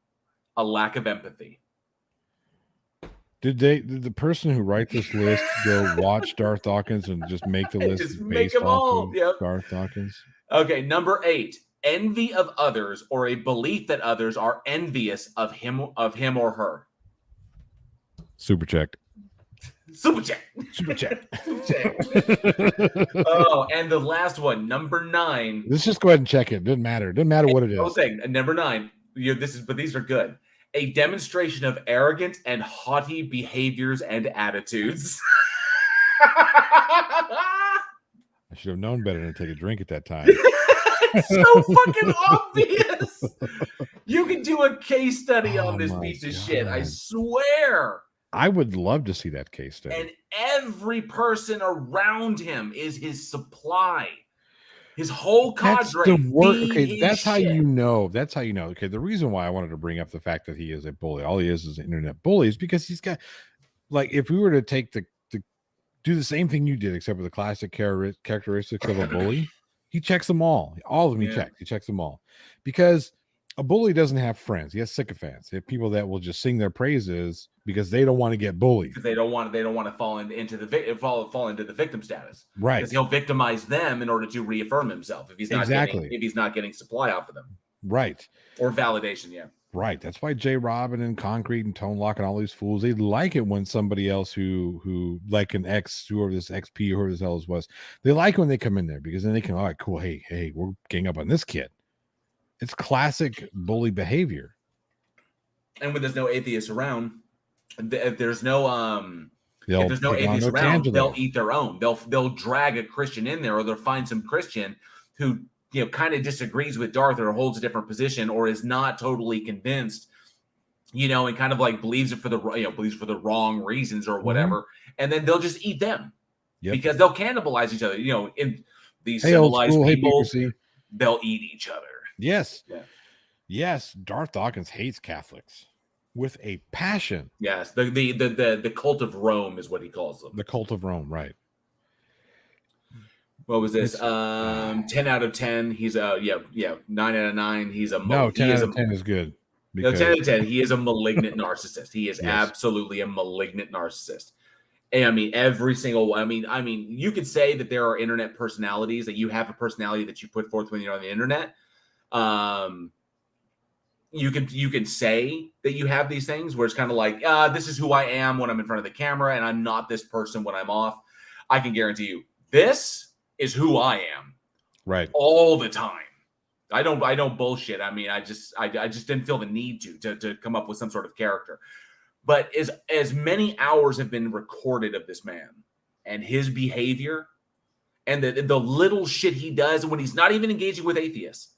a lack of empathy. Did the person who write this list go watch Darth Dawkins and just make the list just based off of Darth Dawkins? Okay, number 8, envy of others or a belief that others are envious of him or her. Super checked. Super check. Super check. Oh, and the last one, number 9. Let's just go ahead and check it. Doesn't matter. Doesn't matter what it is. I was saying, number 9. But these are good. A demonstration of arrogant and haughty behaviors and attitudes. I should have known better than to take a drink at that time. It's so fucking obvious. You can do a case study on this piece of shit. I swear. I would love to see that case study. And every person around him is his supply. His whole cadre. That's how you know. That's how you know. Okay, the reason why I wanted to bring up the fact that he is a bully, all he is an internet bully, is because he's got, if we were to take do the same thing you did, except with the classic characteristics of a bully, he checks them all. All of them he checks. He checks them all. Because A bully doesn't have friends. He has sycophants. They have people that will just sing their praises because they don't want to get bullied. Because they don't want to fall into the fall into the victim status. Right. Because he'll victimize them in order to reaffirm himself if he's not getting supply off of them. Right. Or validation, yeah. Right. That's why J. Robin and Concrete and Tone Lock and all these fools, they like it when somebody else who like an X, whoever this XP, whoever this hell was, they like when they come in there because then they can, all right, cool. Hey, we're getting up on this kid. It's classic bully behavior. And when there's no atheists around, if there's no atheists around, they'll eat their own. They'll drag a Christian in there, or they'll find some Christian who kind of disagrees with Darth or holds a different position or is not totally convinced, and kind of like believes for the wrong reasons or whatever, and then they'll just eat them because they'll cannibalize each other. In these civilized people, they'll eat each other. Yes. Yeah. Yes. Darth Dawkins hates Catholics with a passion. Yes. The cult of Rome is what he calls them. The cult of Rome. Right. What was this? 10 out of 10. He's 9 out of 9. He's a 10 out of 10 is good. No, 10 out of 10. He is a malignant narcissist. He is absolutely a malignant narcissist. And I mean, every single one. I mean, you could say that there are internet personalities, that you have a personality that you put forth when you're on the internet. You can say that you have these things where it's kind of like, this is who I am when I'm in front of the camera, and I'm not this person when I'm off. I can guarantee you, this is who I am, right? All the time. I don't bullshit. I mean, I just didn't feel the need to come up with some sort of character. But as many hours have been recorded of this man and his behavior and the little shit he does when he's not even engaging with atheists.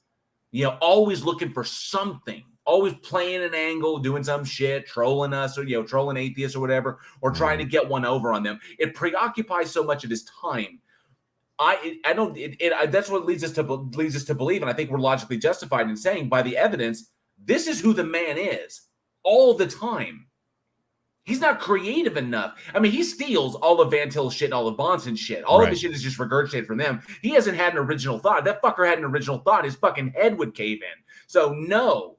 Always looking for something, always playing an angle, doing some shit, trolling us or, trolling atheists or whatever, or trying to get one over on them. It preoccupies so much of his time. That's what leads us to believe. And I think we're logically justified in saying by the evidence, this is who the man is all the time. He's not creative enough. I mean, he steals all of Van Til's shit and all of Bonson's shit. All of his shit is just regurgitated from them. He hasn't had an original thought. That fucker had an original thought. His fucking head would cave in. So no,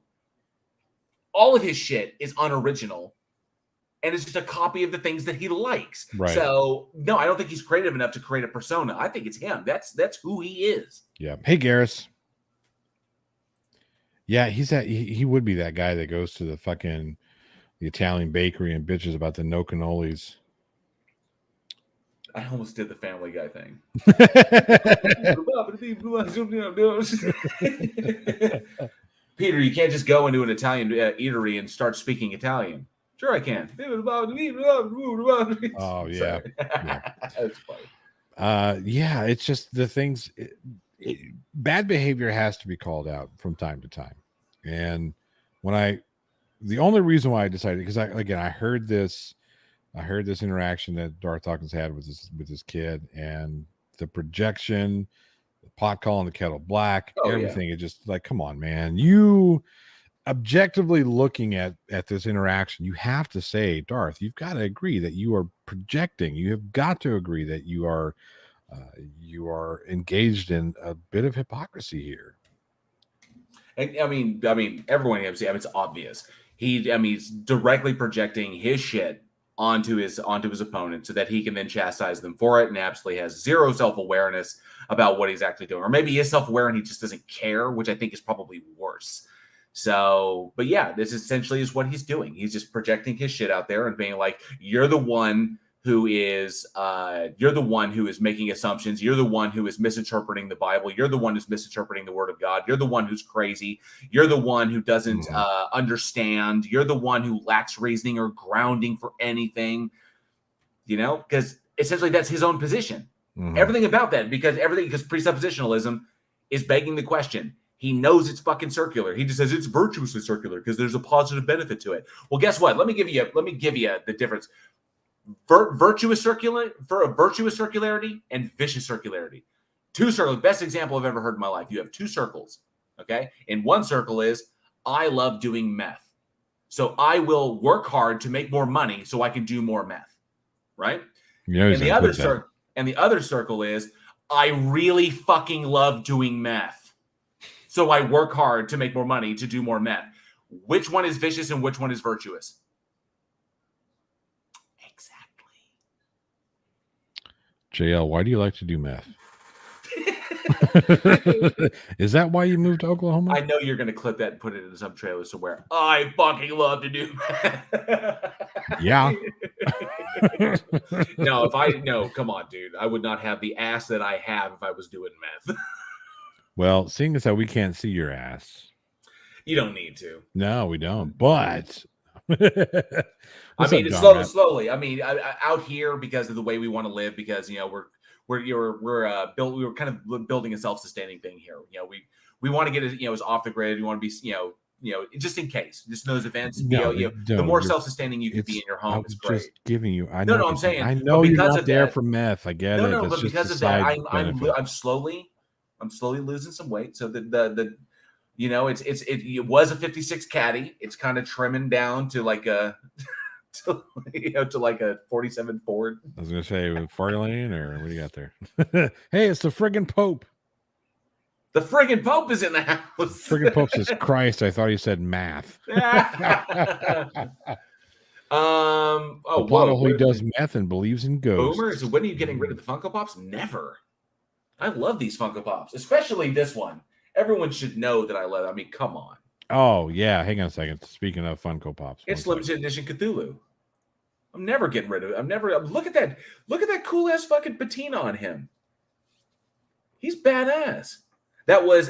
all of his shit is unoriginal. And it's just a copy of the things that he likes. Right. So no, I don't think he's creative enough to create a persona. I think it's him. That's who he is. Yeah. Hey, Garrus. Yeah, he would be that guy that goes to the Italian bakery and bitches about the no cannolis. I almost did the Family Guy thing. Peter, you can't just go into an Italian eatery and start speaking Italian. Sure, I can. Oh, yeah. That's funny. It's just the things. Bad behavior has to be called out from time to time. And the only reason why I decided, because I heard this interaction that Darth Dawkins had with this kid, and the projection, the pot calling the kettle black, everything. It just like, come on, man. You objectively looking at this interaction, you have to say, Darth, you've got to agree that you are projecting. You have got to agree that you are engaged in a bit of hypocrisy here. I mean, everyone can see. It's obvious. He's directly projecting his shit onto his opponent so that he can then chastise them for it, and absolutely has zero self-awareness about what he's actually doing. Or maybe he is self-aware and he just doesn't care, which I think is probably worse. So, but yeah, this essentially is what he's doing. He's just projecting his shit out there and being like, you're the one who is making assumptions. You're the one who is misinterpreting the Bible. You're the one who's misinterpreting the Word of God. You're the one who's crazy. You're the one who doesn't understand. You're the one who lacks reasoning or grounding for anything, because essentially that's his own position. Everything about that, because presuppositionalism is begging the question. He knows it's fucking circular. He just says it's virtuously circular because there's a positive benefit to it. Well, guess what? Let me give you the difference. Virtuous circularity and vicious circularity. Two circles. Best example I've ever heard in my life. You have two circles. Okay. And one circle is, I love doing meth. So I will work hard to make more money so I can do more meth. Right. And the other circle is, I really fucking love doing meth. So I work hard to make more money to do more meth. Which one is vicious and which one is virtuous? Exactly. JL, why do you like to do meth? Is that why you moved to Oklahoma? I know you're going to clip that and put it in some trailer somewhere. I fucking love to do meth. Yeah. No, come on, dude. I would not have the ass that I have if I was doing meth. Well, seeing as how we can't see your ass. You don't need to. No, we don't. But I mean, it's slowly. I mean, out here because of the way we want to live, because we're kind of building a self-sustaining thing here. We want to get it, as off the grid. We want to be, just in case, just in those events. The more self-sustaining you can be in your home is great. Just giving you. I know. No, I'm saying. I know you're not there for meth. I get it. No, That's but because of that, I'm slowly losing some weight. So it was a 56 caddy. It's kind of trimming down to like a to like a 47 Ford. I was gonna say with 40 lane, or what do you got there? Hey, it's the friggin' Pope. The friggin' Pope is in the house. Friggin' Pope says Christ. I thought he said math. He does meth and believes in ghosts. Boomer, so when are you getting rid of the Funko Pops? Never. I love these Funko Pops, especially this one. Everyone should know that I love it. I mean, come on. Oh, yeah. Hang on a second. Speaking of Funko Pops. It's limited edition Cthulhu. I'm never getting rid of it. Look at that. Look at that cool ass fucking patina on him. He's badass. That was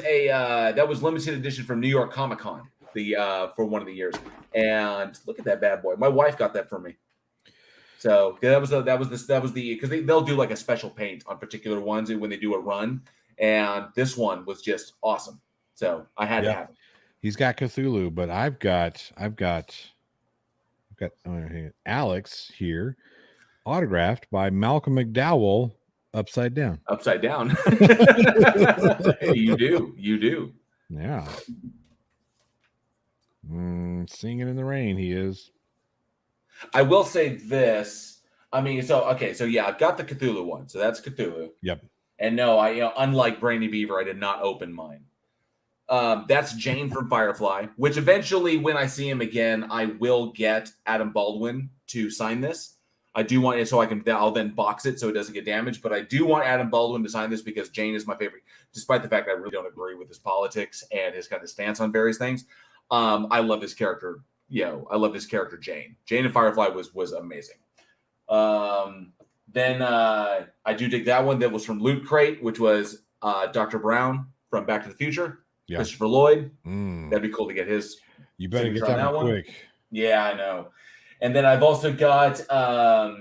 limited edition from New York Comic Con for one of the years. And look at that bad boy. My wife got that for me. So that was because they'll do like a special paint on particular ones when they do a run. And this one was just awesome. So I had to have it. He's got Cthulhu, but I've got Alex here, autographed by Malcolm McDowell, upside down. Upside down. You do. Yeah. Singing in the rain, he is. I will say this. I mean, I've got the Cthulhu one. So that's Cthulhu. Yep. And no, unlike Brainy Beaver, I did not open mine. That's Jane from Firefly, which eventually, when I see him again, I will get Adam Baldwin to sign this. I do want it so I'll then box it so it doesn't get damaged. But I do want Adam Baldwin to sign this because Jane is my favorite, despite the fact I really don't agree with his politics and his kind of stance on various things. I love his character. I love his character, Jane. Jane in Firefly was amazing. Then I do dig that one that was from Loot Crate, which was Dr. Brown from Back to the Future. Yeah. Christopher Lloyd. That'd be cool to get his. You better get that one quick. Yeah, I know. And then I've also got a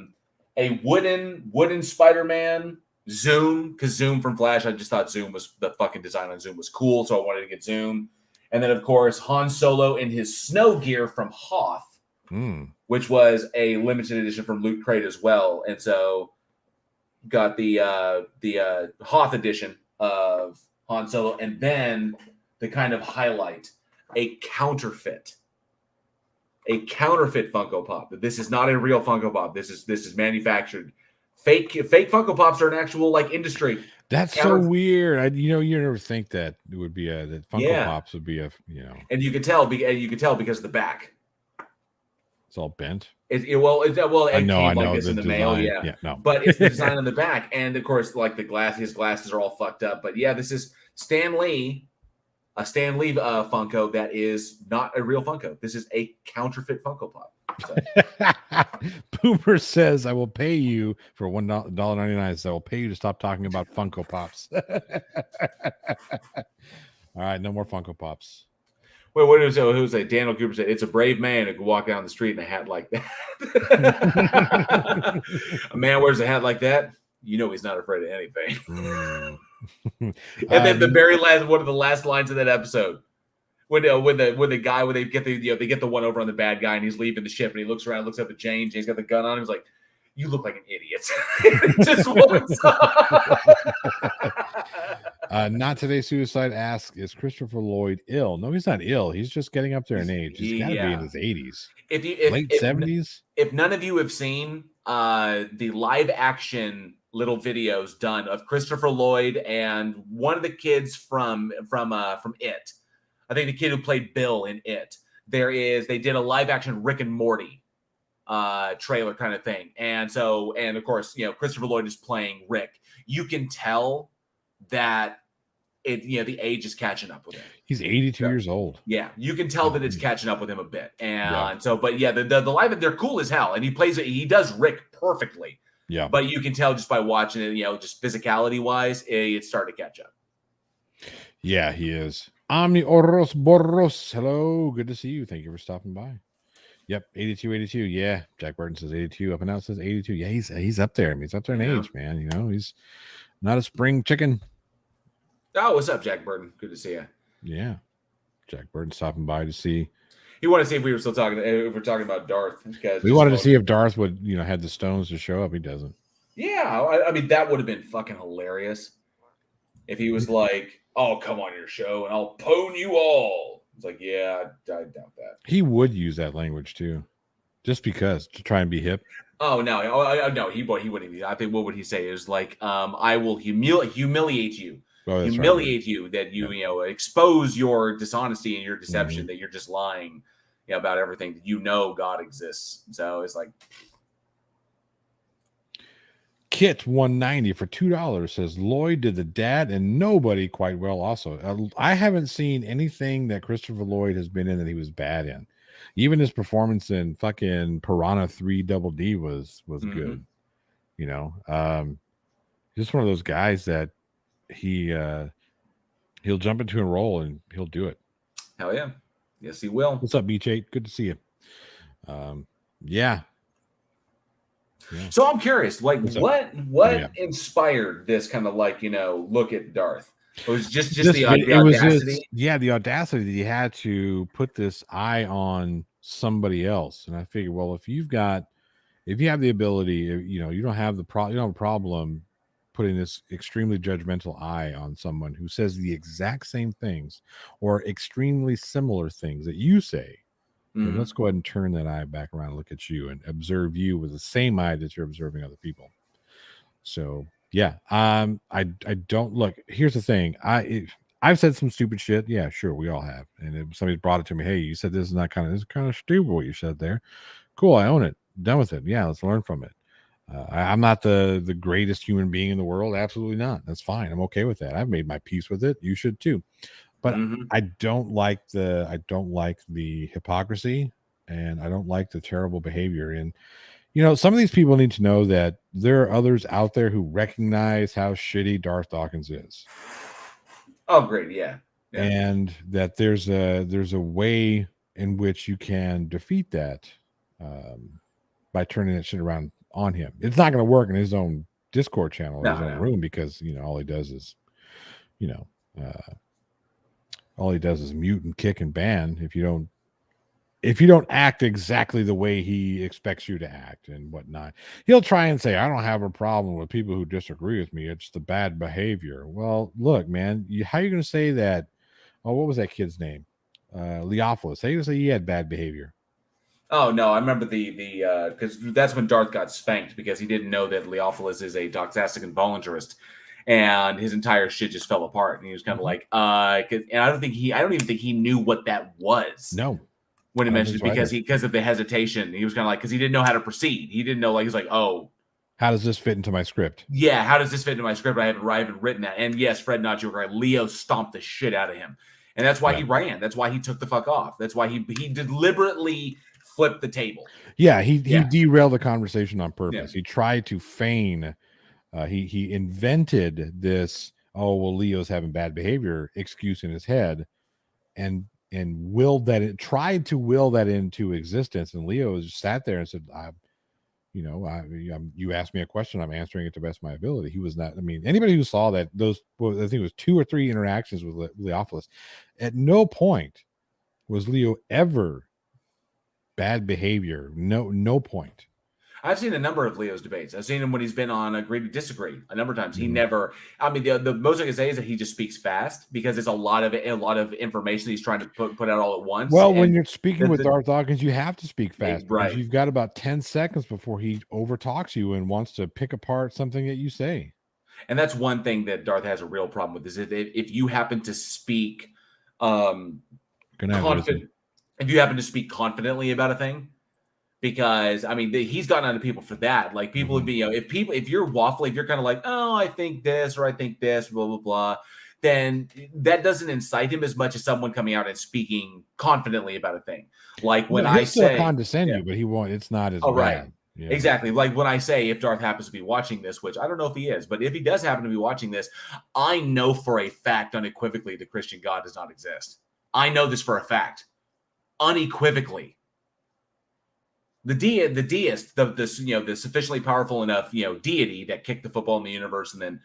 wooden Spider-Man Zoom, because Zoom from Flash, I just thought the fucking design on Zoom was cool, so I wanted to get Zoom. And then, of course, Han Solo in his snow gear from Hoth, which was a limited edition from Loot Crate as well. And so got the Hoth edition of Han Solo, and then the kind of highlight, a counterfeit Funko Pop. This is not a real Funko Pop. This is manufactured. Fake Funko Pops are an actual industry. That's so weird. You never think that it would be that Funko Pops would be And you could tell because of the back. It's all bent. I know like this in the mail, but it's the design on the back, and of course, his glasses are all fucked up. But yeah, this is Stan Lee, a Stan Lee Funko that is not a real Funko. This is a counterfeit Funko Pop. So. Boomer says, "I will pay you for $1.99. So I will pay you to stop talking about Funko Pops." All right, no more Funko Pops. Wait, what is it? Who's it? Daniel Cooper said, "It's a brave man who can walk down the street in a hat like that." A man wears a hat like that, he's not afraid of anything. And then the very last, one of the last lines of that episode, when they get the one over on the bad guy, and he's leaving the ship, and he looks around, looks up at Jane. Jane's got the gun on him. He's like, "You look like an idiot." Just walks off. Not Today Suicide asks, is Christopher Lloyd ill? No, he's not ill. He's just getting up there in age. He's got to be in his 80s. Late 70s. If none of you have seen the live action little videos done of Christopher Lloyd and one of the kids from It. I think the kid who played Bill in It. They did a live action Rick and Morty trailer kind of thing. And of course, Christopher Lloyd is playing Rick. You can tell that the age is catching up with him. He's 82 years old. Yeah, you can tell that it's catching up with him a bit. And the live, they're cool as hell. And he does Rick perfectly. Yeah. But you can tell just by watching it, just physicality wise, it's starting to catch up. Yeah, he is. Omni Oros Boros. Hello. Good to see you. Thank you for stopping by. Yep, 82. Yeah, Jack Burton says 82. Up and out says 82. Yeah, he's up there. I mean, he's up there in age, man. He's not a spring chicken. Oh, what's up, Jack Burton? Good to see you. Yeah, Jack Burton stopping by to see. He wanted to see if we were still talking. If we're talking about Darth, we wanted to see if Darth would, had the stones to show up. He doesn't. Yeah, I mean that would have been fucking hilarious if he was like, "Oh, come on your show, and I'll pwn you all." It's like, yeah, I doubt that. He would use that language too, just because to try and be hip. Oh no, no, he wouldn't. I think what would he say is like, "I will humiliate you." Humiliate you, that you expose your dishonesty and your deception, that you're just lying about everything, that God exists. So it's like Kit 190 for $2 says Lloyd did the dad and nobody quite well also. I haven't seen anything that Christopher Lloyd has been in that he was bad in. Even his performance in fucking Piranha 3 Double D was good. Just one of those guys that he'll jump into a role and he'll do it. Hell yeah. Yes, he will. What's up, Beach8? Good to see you. Yeah. So I'm curious, like what inspired this kind of like, look at Darth? It was just the audacity. The audacity that he had to put this eye on somebody else. And I figured, well, if you have the ability, you don't have a problem putting this extremely judgmental eye on someone who says the exact same things or extremely similar things that you say. Mm-hmm. Let's go ahead and turn that eye back around and look at you and observe you with the same eye that you're observing other people. So yeah, I don't look. Here's the thing. I've said some stupid shit. Yeah, sure, we all have. And if somebody brought it to me, hey, you said this is kind of stupid what you said there. Cool, I own it. Done with it. Yeah, let's learn from it. I'm not the greatest human being in the world. Absolutely not. That's fine. I'm okay with that. I've made my peace with it. You should too. But I don't like the hypocrisy, and I don't like the terrible behavior. And some of these people need to know that there are others out there who recognize how shitty Darth Dawkins is. Oh, great, yeah. And that there's a way in which you can defeat that by turning that shit around on him. It's not going to work in his own Discord channel, his own room, because all he does is, all he does is mute and kick and ban if you don't act exactly the way he expects you to act and whatnot. He'll try and say, I don't have a problem with people who disagree with me. It's the bad behavior. Well, look, man, how are you going to say that? Oh, what was that kid's name? Leophilus. How are you going to say he had bad behavior? Oh, no, I remember because that's when Darth got spanked because he didn't know that Leophilus is a doxastic voluntarist. And his entire shit just fell apart. And he was kind of like, and I don't even think he knew what that was. No. When he mentioned because of the hesitation, he was kind of like, because he didn't know how to proceed. He didn't know, he's like, oh, how does this fit into my script? Yeah, how does this fit into my script? I haven't written that. And yes, Fred, not you were right. Leo stomped the shit out of him, and that's why he ran. That's why he took the fuck off. That's why he deliberately flipped the table. Yeah, he derailed the conversation on purpose. Yeah. He tried to feign. He invented this, oh, well, Leo's having bad behavior excuse in his head, and tried to will that into existence. And Leo just sat there and said, you asked me a question, I'm answering it to the best of my ability. He was not, anybody who saw that, I think it was 2 or 3 interactions with Leophilus, at no point was Leo ever bad behavior. No point. I've seen a number of Leo's debates. I've seen him when he's been on Agree to Disagree a number of times. He Mhm. never. I mean, the most I can say is that he just speaks fast because it's a lot of information he's trying to put out all at once. Well, And when you're speaking with the- Darth Dawkins, you have to speak fast because right. you've got about 10 seconds before he overtalks you and wants to pick apart something that you say. And that's one thing that Darth has a real problem with is if you happen to speak confident, if you happen to speak confidently about a thing, because I mean he's gotten onto people for that. Like people would be, you know, if you're waffling, if you're kind of like, oh, I think this or I think this, blah blah blah, then that doesn't incite him as much as someone coming out and speaking confidently about a thing. Like when I still say condescend you, but he won't. It's not as bad. Right. Yeah. Exactly. Like when I say if Darth happens to be watching this, which I don't know if he is, but if he does happen to be watching this, I know for a fact unequivocally the Christian God does not exist. I know this for a fact. Unequivocally. The deist, the sufficiently powerful enough, deity that kicked the football in the universe and then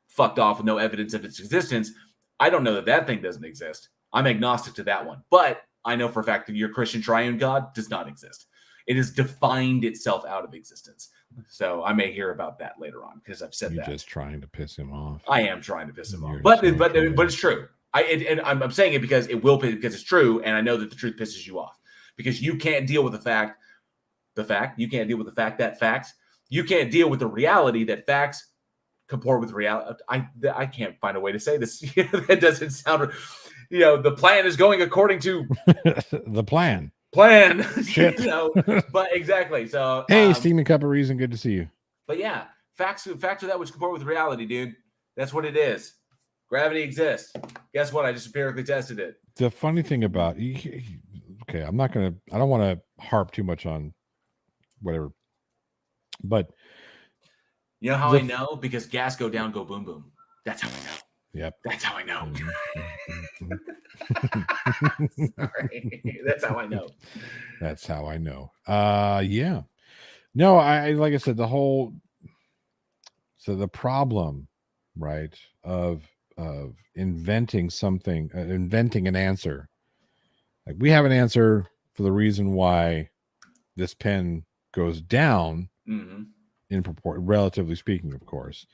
fucked off with no evidence of its existence. I don't know that thing doesn't exist. I'm agnostic to that one. But I know for a fact that your Christian triune God does not exist. It has defined itself out of existence. So I may hear about that later on because I've said You're that. just trying to piss him off. I am trying to piss him off, You're but so but trying. it's true. I'm saying it because because it's true, and I know that the truth pisses you off because you can't deal with the fact. You can't deal with the fact that facts. You can't deal with the reality that facts comport with reality. I can't find a way to say this. That doesn't sound. The plan is going according to the plan. Shit. But exactly. So hey, Steaming Cup of Reason, good to see you. But yeah, facts are that which comport with reality, dude. That's what it is. Gravity exists. Guess what? I just empirically tested it. The funny thing about okay, I don't want to harp too much on whatever, but you know how I know? Because gas go down, go boom boom. That's how I know. Yep. That's how I know. Sorry. That's how I know. That's how I know. Yeah. No, I like I said, the problem, right, of inventing something, inventing an answer. Like we have an answer for the reason why this pen goes down in proportion, relatively speaking, of course.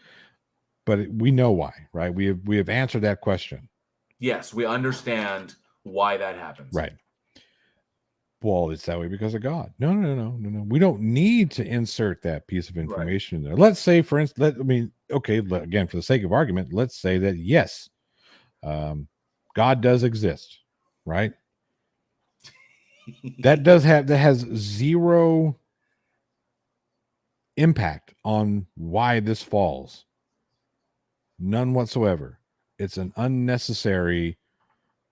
But we know why, right? We have answered that question. Yes, we understand why that happens. Right. Well, it's that way because of God. No. We don't need to insert that piece of information in there. Let's say, for instance, again, for the sake of argument, let's say that yes, God does exist, right? that has zero impact on why this falls. None whatsoever. It's an unnecessary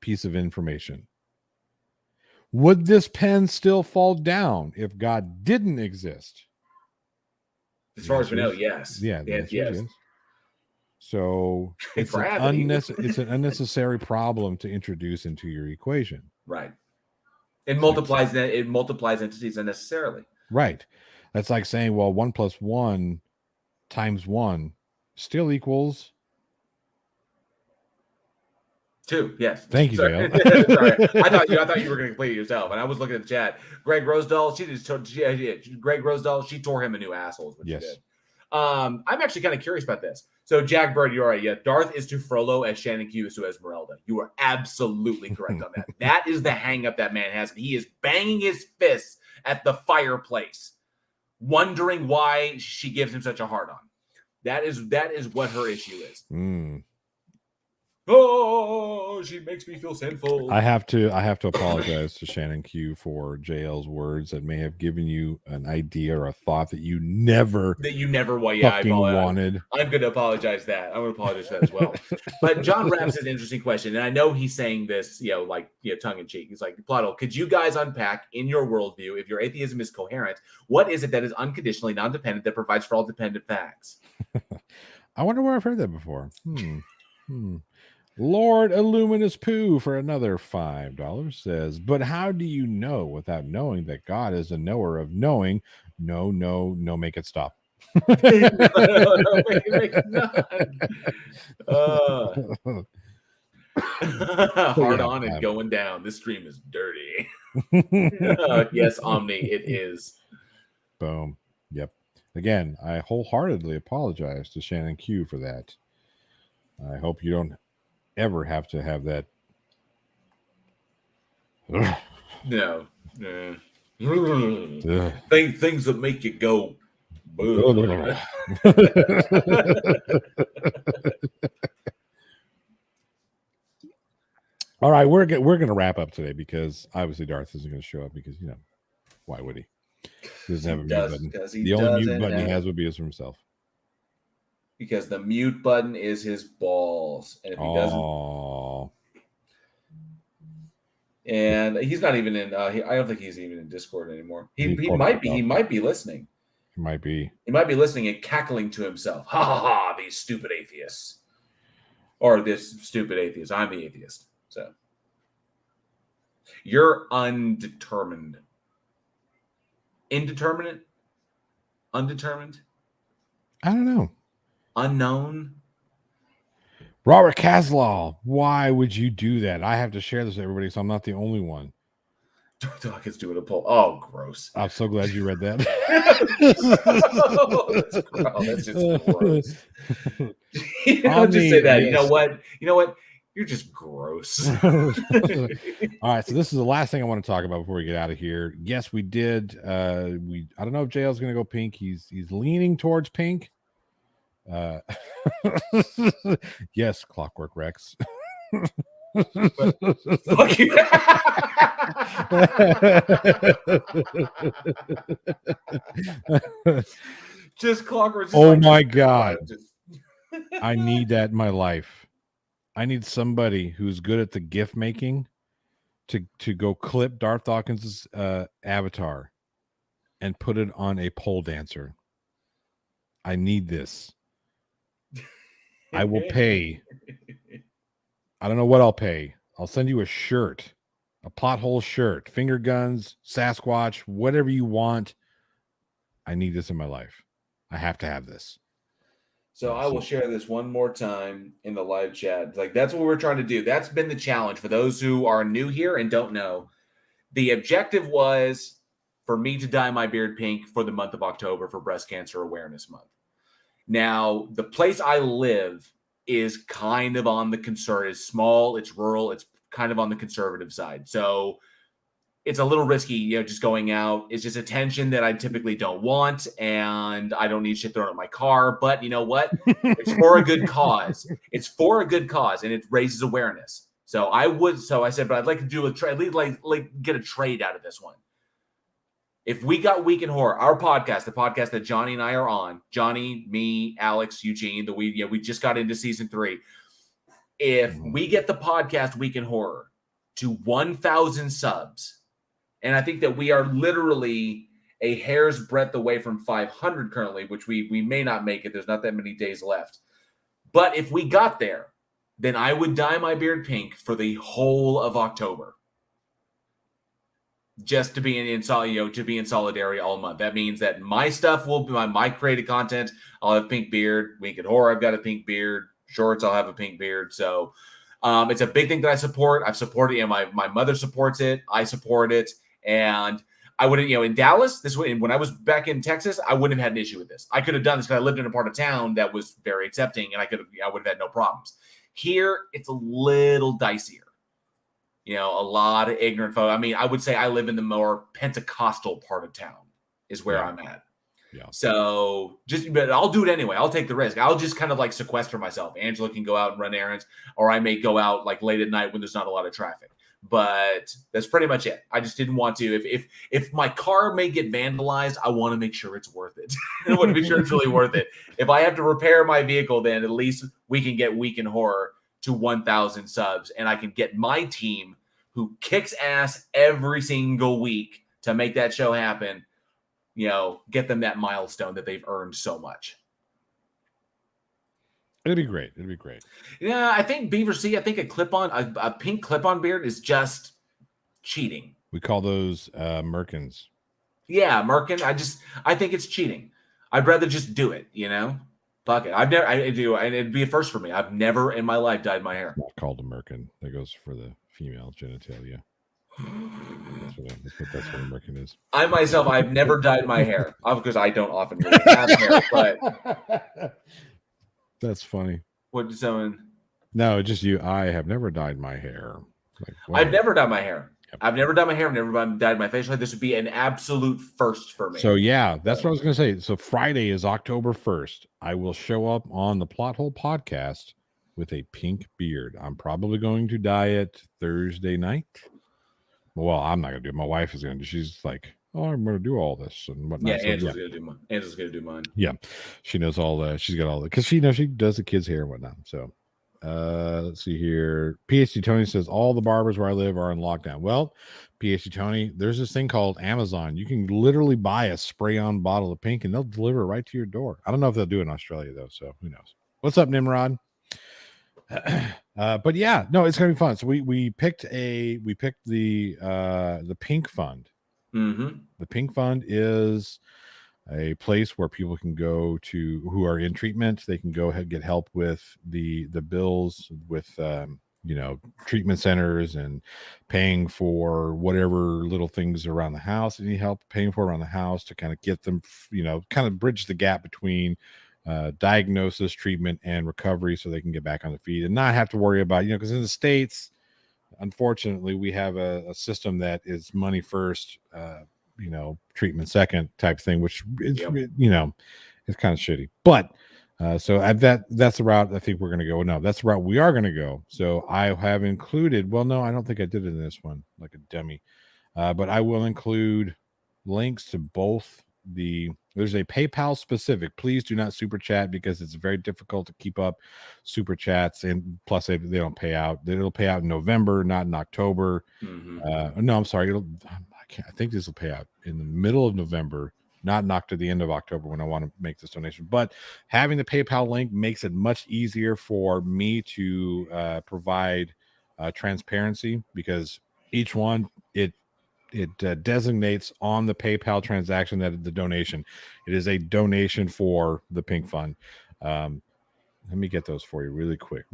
piece of information. Would this pen still fall down if God didn't exist? As far as we know, yes. Yeah, yes. So it's an unnecessary problem to introduce into your equation. Right. It multiplies entities unnecessarily. Right. That's like saying, well, 1 + 1 × 1 still equals 2. Yes. Thank you, Sorry. Dale. Sorry. I thought you were going to complete it yourself, and I was looking at the chat. Greg Rosedal, she tore him a new asshole. Is what she did. I'm actually kind of curious about this. So, Jack Bird, you're right. Yeah, Darth is to Frollo as Shannon Q is to Esmeralda. You are absolutely correct on that. That is the hang up that man has. He is banging his fists at the fireplace, wondering why she gives him such a hard on. That is what her issue is. Oh, she makes me feel sinful. I have to apologize to Shannon Q for JL's words that may have given you an idea or a thought that you never wanted. I'm going to apologize that. I'm going to apologize for that as well. But John Raps has an interesting question, and I know he's saying this, tongue in cheek. He's like, Plato, could you guys unpack in your worldview, if your atheism is coherent, what is it that is unconditionally non-dependent that provides for all dependent facts? I wonder where I've heard that before. Lord Illuminous Pooh for another $5 says, but how do you know without knowing that God is a knower of knowing? No, make it stop. Hard on and going down. This stream is dirty. Yes, Omni, it is. Boom. Yep. Again, I wholeheartedly apologize to Shannon Q for that. I hope you don't ever have to have that. No. Things that make you go. All right, we're going to wrap up today because obviously Darth isn't going to show up because, you know, why would he? He doesn't have a mute button. The only mute button he has would be his for himself. Because the mute button is his balls. And if he doesn't... And he's not even in... I don't think he's even in Discord anymore. He might be. He might be listening. He might be listening and cackling to himself. Ha ha ha, these stupid atheists. Or this stupid atheist. I'm the atheist. So you're undetermined. Indeterminate? Undetermined? I don't know. Unknown? Robert Caslaw, why would you do that? I have to share this with everybody, so I'm not the only one. Dawkins doing a poll. Oh, gross. I'm so glad you read that. That's just gross. I'll just say that. Yes. You know what? You're just gross. All right, so this is the last thing I want to talk about before we get out of here. Yes, we did. I don't know if JL's going to go pink. He's leaning towards pink. Yes, Clockwork Rex. Fuck you. Just Clockwork. Just oh my God. I need that in my life. I need somebody who's good at the gift making to go clip Darth Dawkins' avatar and put it on a pole dancer. I need this. I will pay. I don't know what I'll pay. I'll send you a shirt, a pothole shirt, finger guns, Sasquatch, whatever you want. I need this in my life. I have to have this. So I will share this one more time in the live chat. Like, that's what we're trying to do. That's been the challenge for those who are new here and don't know. The objective was for me to dye my beard pink for the month of October for Breast Cancer Awareness Month. Now, the place I live is kind of on the conservative. It's small, it's rural, it's kind of on the conservative side. So it's a little risky, just going out. It's just attention that I typically don't want, and I don't need shit thrown at my car. But you know what? It's for a good cause. It's for a good cause, and it raises awareness. So I said, but I'd like to do a trade, like get a trade out of this one. If we got Week in Horror, our podcast, the podcast that Johnny and I are on, Johnny, me, Alex, Eugene, we just got into season 3. If we get the podcast Week in Horror to 1,000 subs, and I think that we are literally a hair's breadth away from 500 currently, which we may not make it. There's not that many days left. But if we got there, then I would dye my beard pink for the whole of October. Just to be in solidarity all month. That means that my stuff will be my created content. I'll have pink beard. Week in Horror, I've got a pink beard. Shorts, I'll have a pink beard. So it's a big thing that I support. I've supported it. My mother supports it. I support it. And I wouldn't, in Dallas, when I was back in Texas, I wouldn't have had an issue with this. I could have done this because I lived in a part of town that was very accepting, and I would have had no problems. Here, it's a little dicier. A lot of ignorant folks. I mean, I would say I live in the more Pentecostal part of town is where I'm at. Yeah. So but I'll do it anyway. I'll take the risk. I'll just kind of like sequester myself. Angela can go out and run errands, or I may go out like late at night when there's not a lot of traffic. But that's pretty much it. I just didn't want to. If my car may get vandalized, I want to make sure it's worth it. I want to make sure it's really worth it. If I have to repair my vehicle, then at least we can get Week in Horror to 1,000 subs, and I can get my team who kicks ass every single week to make that show happen, get them that milestone that they've earned so much. It'd be great. Yeah, I think Beaver C, I think a pink clip-on beard is just cheating. We call those merkins. Yeah, merkin. I think it's cheating. I'd rather just do it, Fuck it. It'd be a first for me. I've never in my life dyed my hair. Not called a merkin. That goes for the female genitalia. That's what American is. I myself, I've never dyed my hair because I don't often really have hair. But that's funny. What did someone? No, just you. I have never dyed my hair. Like, wow. I've never dyed my hair. Yep. I've never dyed my hair. I've never dyed my facial hair. This would be an absolute first for me. So yeah, that's what I was going to say. So Friday is October 1st. I will show up on the Plot Hole podcast with a pink beard. I'm probably going to dye it Thursday night. Well, I'm not going to do it. My wife is going to do. She's like, oh, I'm going to do all this and whatnot. Yeah, Angela's going to do mine. Angela's going to do mine. Yeah, she knows all that. She's got all that because she knows she does the kids' hair and whatnot. So. Let's see here. PhD Tony says all the barbers where I live are in lockdown. Well, PhD Tony, there's this thing called Amazon. You can literally buy a spray-on bottle of pink and they'll deliver it right to your door. I don't know if they'll do it in Australia though, so who knows. What's up, Nimrod? But yeah, no, it's gonna be fun. So we picked the Pink Fund. Mm-hmm. The Pink Fund is a place where people can go to who are in treatment. They can go ahead and get help with the bills with treatment centers and paying for whatever little things around the house they need help paying for around the house to kind of get them, kind of bridge the gap between diagnosis, treatment, and recovery so they can get back on their feet and not have to worry about, because in the States, unfortunately, we have a system that is money first, treatment second type thing, which is, it's kind of shitty. But so that's the route I think we're going to go. No, that's the route we are going to go. So I have included, well, no, I don't think I did it in this one like a dummy, but I will include links to both there's a PayPal specific. Please do not super chat because it's very difficult to keep up super chats. And plus they don't pay out. It'll pay out in November, not in October. Mm-hmm. No, I'm sorry. I think this will pay out in the middle of November, not to the end of October when I want to make this donation. But having the PayPal link makes it much easier for me to provide transparency because each one, it designates on the PayPal transaction that the donation. It is a donation for the Pink Fund. Let me get those for you really quick.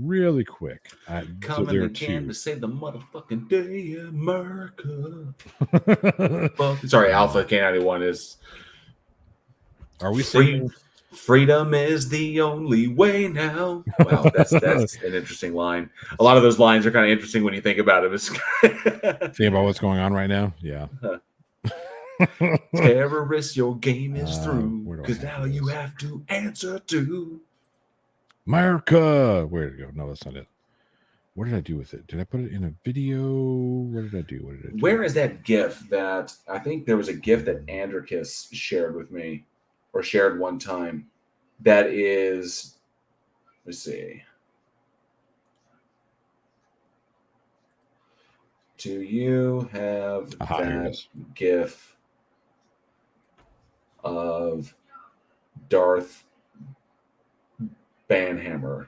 Coming so again to save the motherfucking day, America. Sorry, Alpha K91 is. Are we saying freedom is the only way now? Wow, that's an interesting line. A lot of those lines are kind of interesting when you think about it. Think about what's going on right now. Yeah. Terrorists, your game is through because now you have to answer to America. Where did it go? No, that's not it. What did I do with it? Did I put it in a video? What did I do? Where is that GIF that I think there was a GIF that Andricus shared with me or shared one time that is, let's see. Do you have that GIF of Darth Banhammer?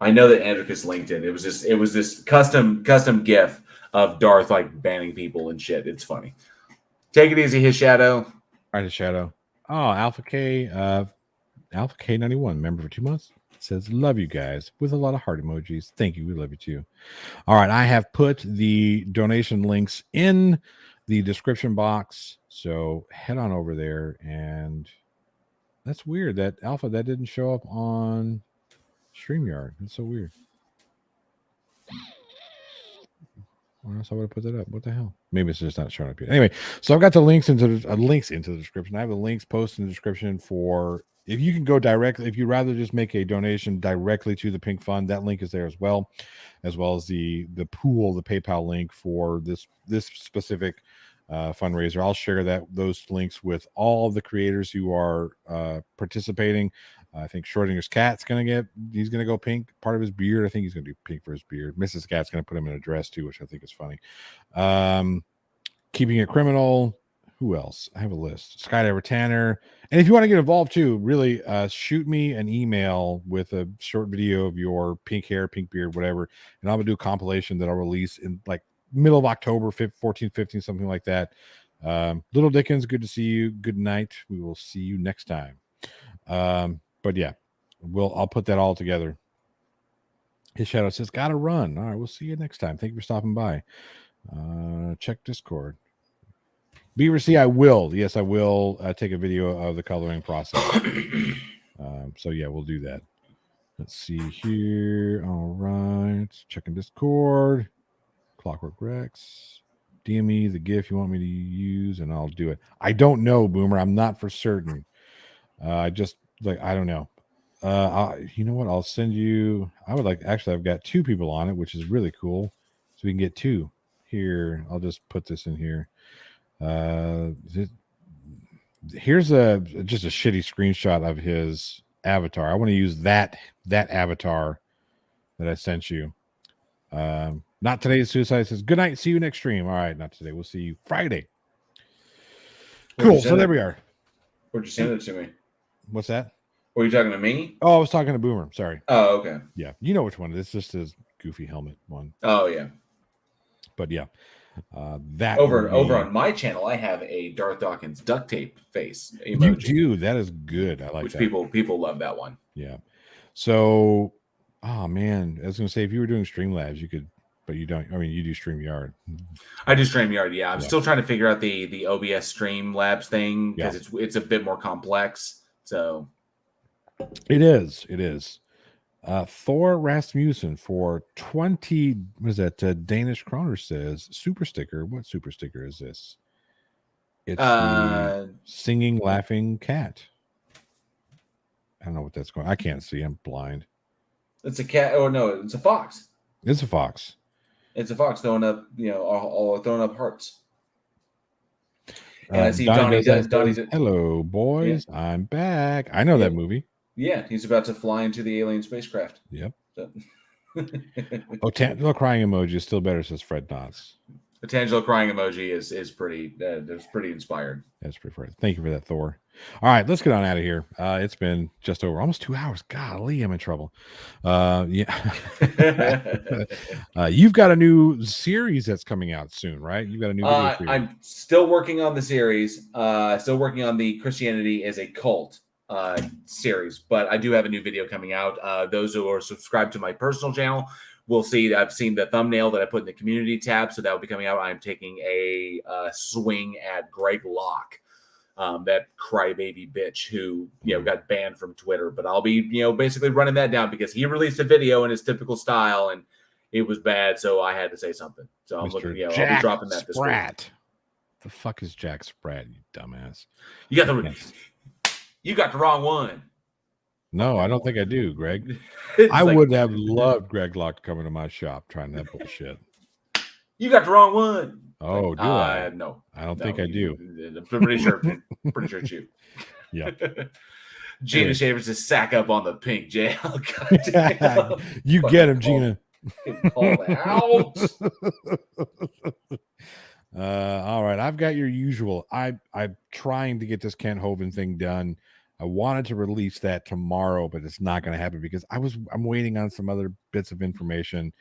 I know that Andricus linked it. It was this custom GIF of Darth like banning people and shit. It's funny. Take it easy, his shadow. All right, his shadow. Oh, Alpha K91, member for 2 months. Says, love you guys with a lot of heart emojis. Thank you. We love you too. All right. I have put the donation links in the description box. So head on over there. And that's weird that Alpha, that didn't show up on StreamYard. That's so weird. Or else I would have put that up. What the hell? Maybe it's just not showing up yet. Anyway, so I've got the links into the description. I have the links posted in the description for if you can go directly. If you'd rather just make a donation directly to the Pink Fund, that link is there as well as the pool, the PayPal link for this specific fundraiser. I'll share those links with all of the creators who are participating. I think Schrodinger's cat's he's gonna go pink. Part of his beard, I think he's gonna do pink for his beard. Mrs. Cat's gonna put him in a dress too, which I think is funny. Keeping It Criminal. Who else? I have a list. Skydiver Tanner. And if you want to get involved too, really shoot me an email with a short video of your pink hair, pink beard, whatever, and I'm gonna do a compilation that I'll release in like middle of October, 14, 15, something like that. Little Dickens, good to see you. Good night. We will see you next time. But yeah, I'll put that all together His shadow says, "Gotta run." All right, we'll see you next time. Thank you for stopping by. Check Discord. Beaver C, I will. Yes, I will take a video of the coloring process. So yeah, we'll do that. Let's see here. All right, checking Discord. Clockwork Rex. DM me the GIF you want me to use, and I'll do it. I don't know, Boomer. I'm not for certain. I just I don't know. You know what? I'll send you. I would like. Actually, I've got 2 people on it, which is really cool. So we can get 2 here. I'll just put this in here. Here's just a shitty screenshot of his avatar. I want to use that avatar that I sent you. Not today's suicide says good night. See you next stream. All right, not today. We'll see you Friday. Cool. So there we are. Where'd you send it to me? What's that? Were you talking to me? Oh, I was talking to Boomer. Sorry. Oh, okay. Yeah, you know which one. It's just his goofy helmet one. Oh, yeah. But yeah, that over on my channel, I have a Darth Dawkins duct tape face emoji. You do. That is good. I like which that. People love that one. Yeah. So, oh man, I was gonna say if you were doing Streamlabs, you could, but you don't. I mean, you do StreamYard. I do StreamYard. Yeah, I'm still trying to figure out the OBS Streamlabs thing because it's a bit more complex. So it is. It is. Thor Rasmussen for 20. What is that? Danish Kroner says super sticker. What super sticker is this? It's the singing, laughing cat. I don't know what that's going. I can't see. I'm blind. It's a cat. Oh no, it's a fox. It's a fox. It's a fox throwing up, all throwing up hearts. And I see Donnie Donnie's. Hello, boys. Yeah. I'm back. I know that movie. Yeah, he's about to fly into the alien spacecraft. Yep. So. Tangelo crying emoji is still better, says Fred Knotts. The Tangelo crying emoji is pretty. That's pretty inspired. That's pretty funny. Thank you for that, Thor. All right, let's get on out of here. It's been just over almost 2 hours. Golly, I'm in trouble. Yeah. You've got a new series that's coming out soon, right? You've got a new video series. I'm still working on the series. Still working on the Christianity as a Cult series, but I do have a new video coming out. Those who are subscribed to my personal channel will see I've seen the thumbnail that I put in the community tab, so that will be coming out. I'm taking a swing at Greg Locke, that crybaby bitch who got banned from Twitter. But I'll be basically running that down because he released a video in his typical style and it was bad, so I had to say something. So I'm looking. I'll be dropping that this week. The fuck is Jack Spratt, you dumbass? You got the wrong one. No, I don't think I do, Greg. I would have loved Greg Locke to come into my shop trying that bullshit. You got the wrong one. Oh, do I? No. I don't think I do. I'm pretty sure it's you. Yeah. Gina Shavers just sack up on the pink jail. You get him, Gina. Out. All right, I've got your usual. I'm trying to get this Kent Hovind thing done. I wanted to release that tomorrow, but it's not going to happen because I'm waiting on some other bits of information.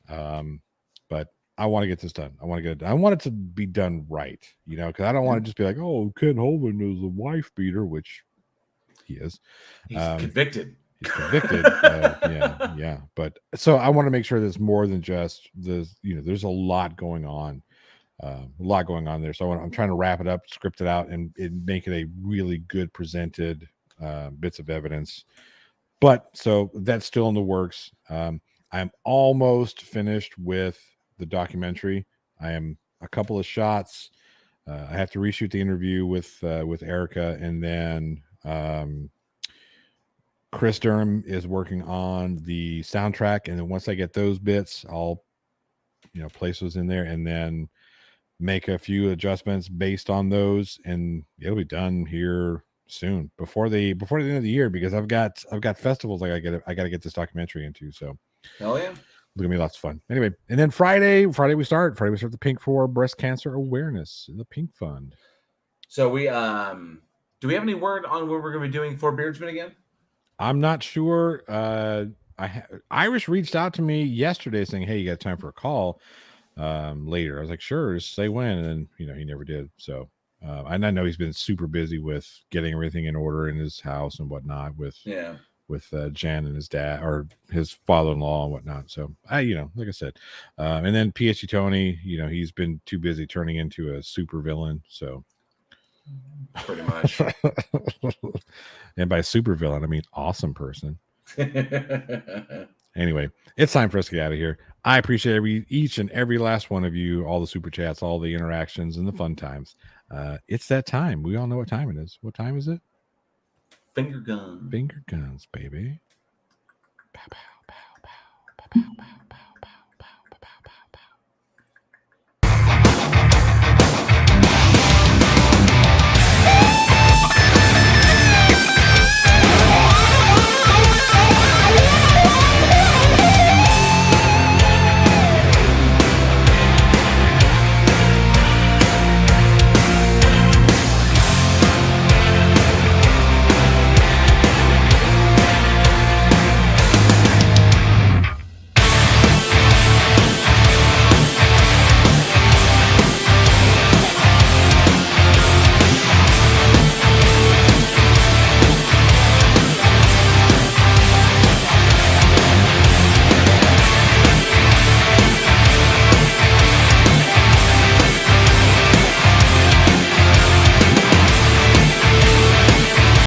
But I want to get this done. I want it to be done right, because I don't want to just be like, oh, Kent Hovind is a wife beater, which he is. He's convicted. He's convicted. Yeah. But so I want to make sure there's more than just there's a lot going on. There. So I'm trying to wrap it up, script it out, and make it a really good presented bits of evidence. But so that's still in the works. I'm almost finished with the documentary. I am a couple of shots. I have to reshoot the interview with Erica, and then Chris Durham is working on the soundtrack. And then once I get those bits, I'll place those in there, and then make a few adjustments based on those, and it'll be done here soon before the end of the year, because I've got festivals I gotta get this documentary into. So hell yeah, it's gonna be lots of fun. Anyway, and then Friday we start the Pink for Breast Cancer Awareness, the Pink Fund. So we do we have any word on what we're gonna be doing for Beardsman again? I'm not sure. Irish reached out to me yesterday saying, hey, you got time for a call later. I was like, sure, just say when. And then he never did. So and I know he's been super busy with getting everything in order in his house and whatnot with with Jan and his dad or his father-in-law and whatnot. So like I said, and then PSG Tony, he's been too busy turning into a super villain. So pretty much. And by super villain, I mean awesome person. Anyway, it's time for us to get out of here. I appreciate each and every last one of you, all the super chats, all the interactions, and the fun times. It's that time. We all know what time it is. What time is it? Finger guns. Finger guns, baby. Pow, pow, pow, pow, pow, pow, pow.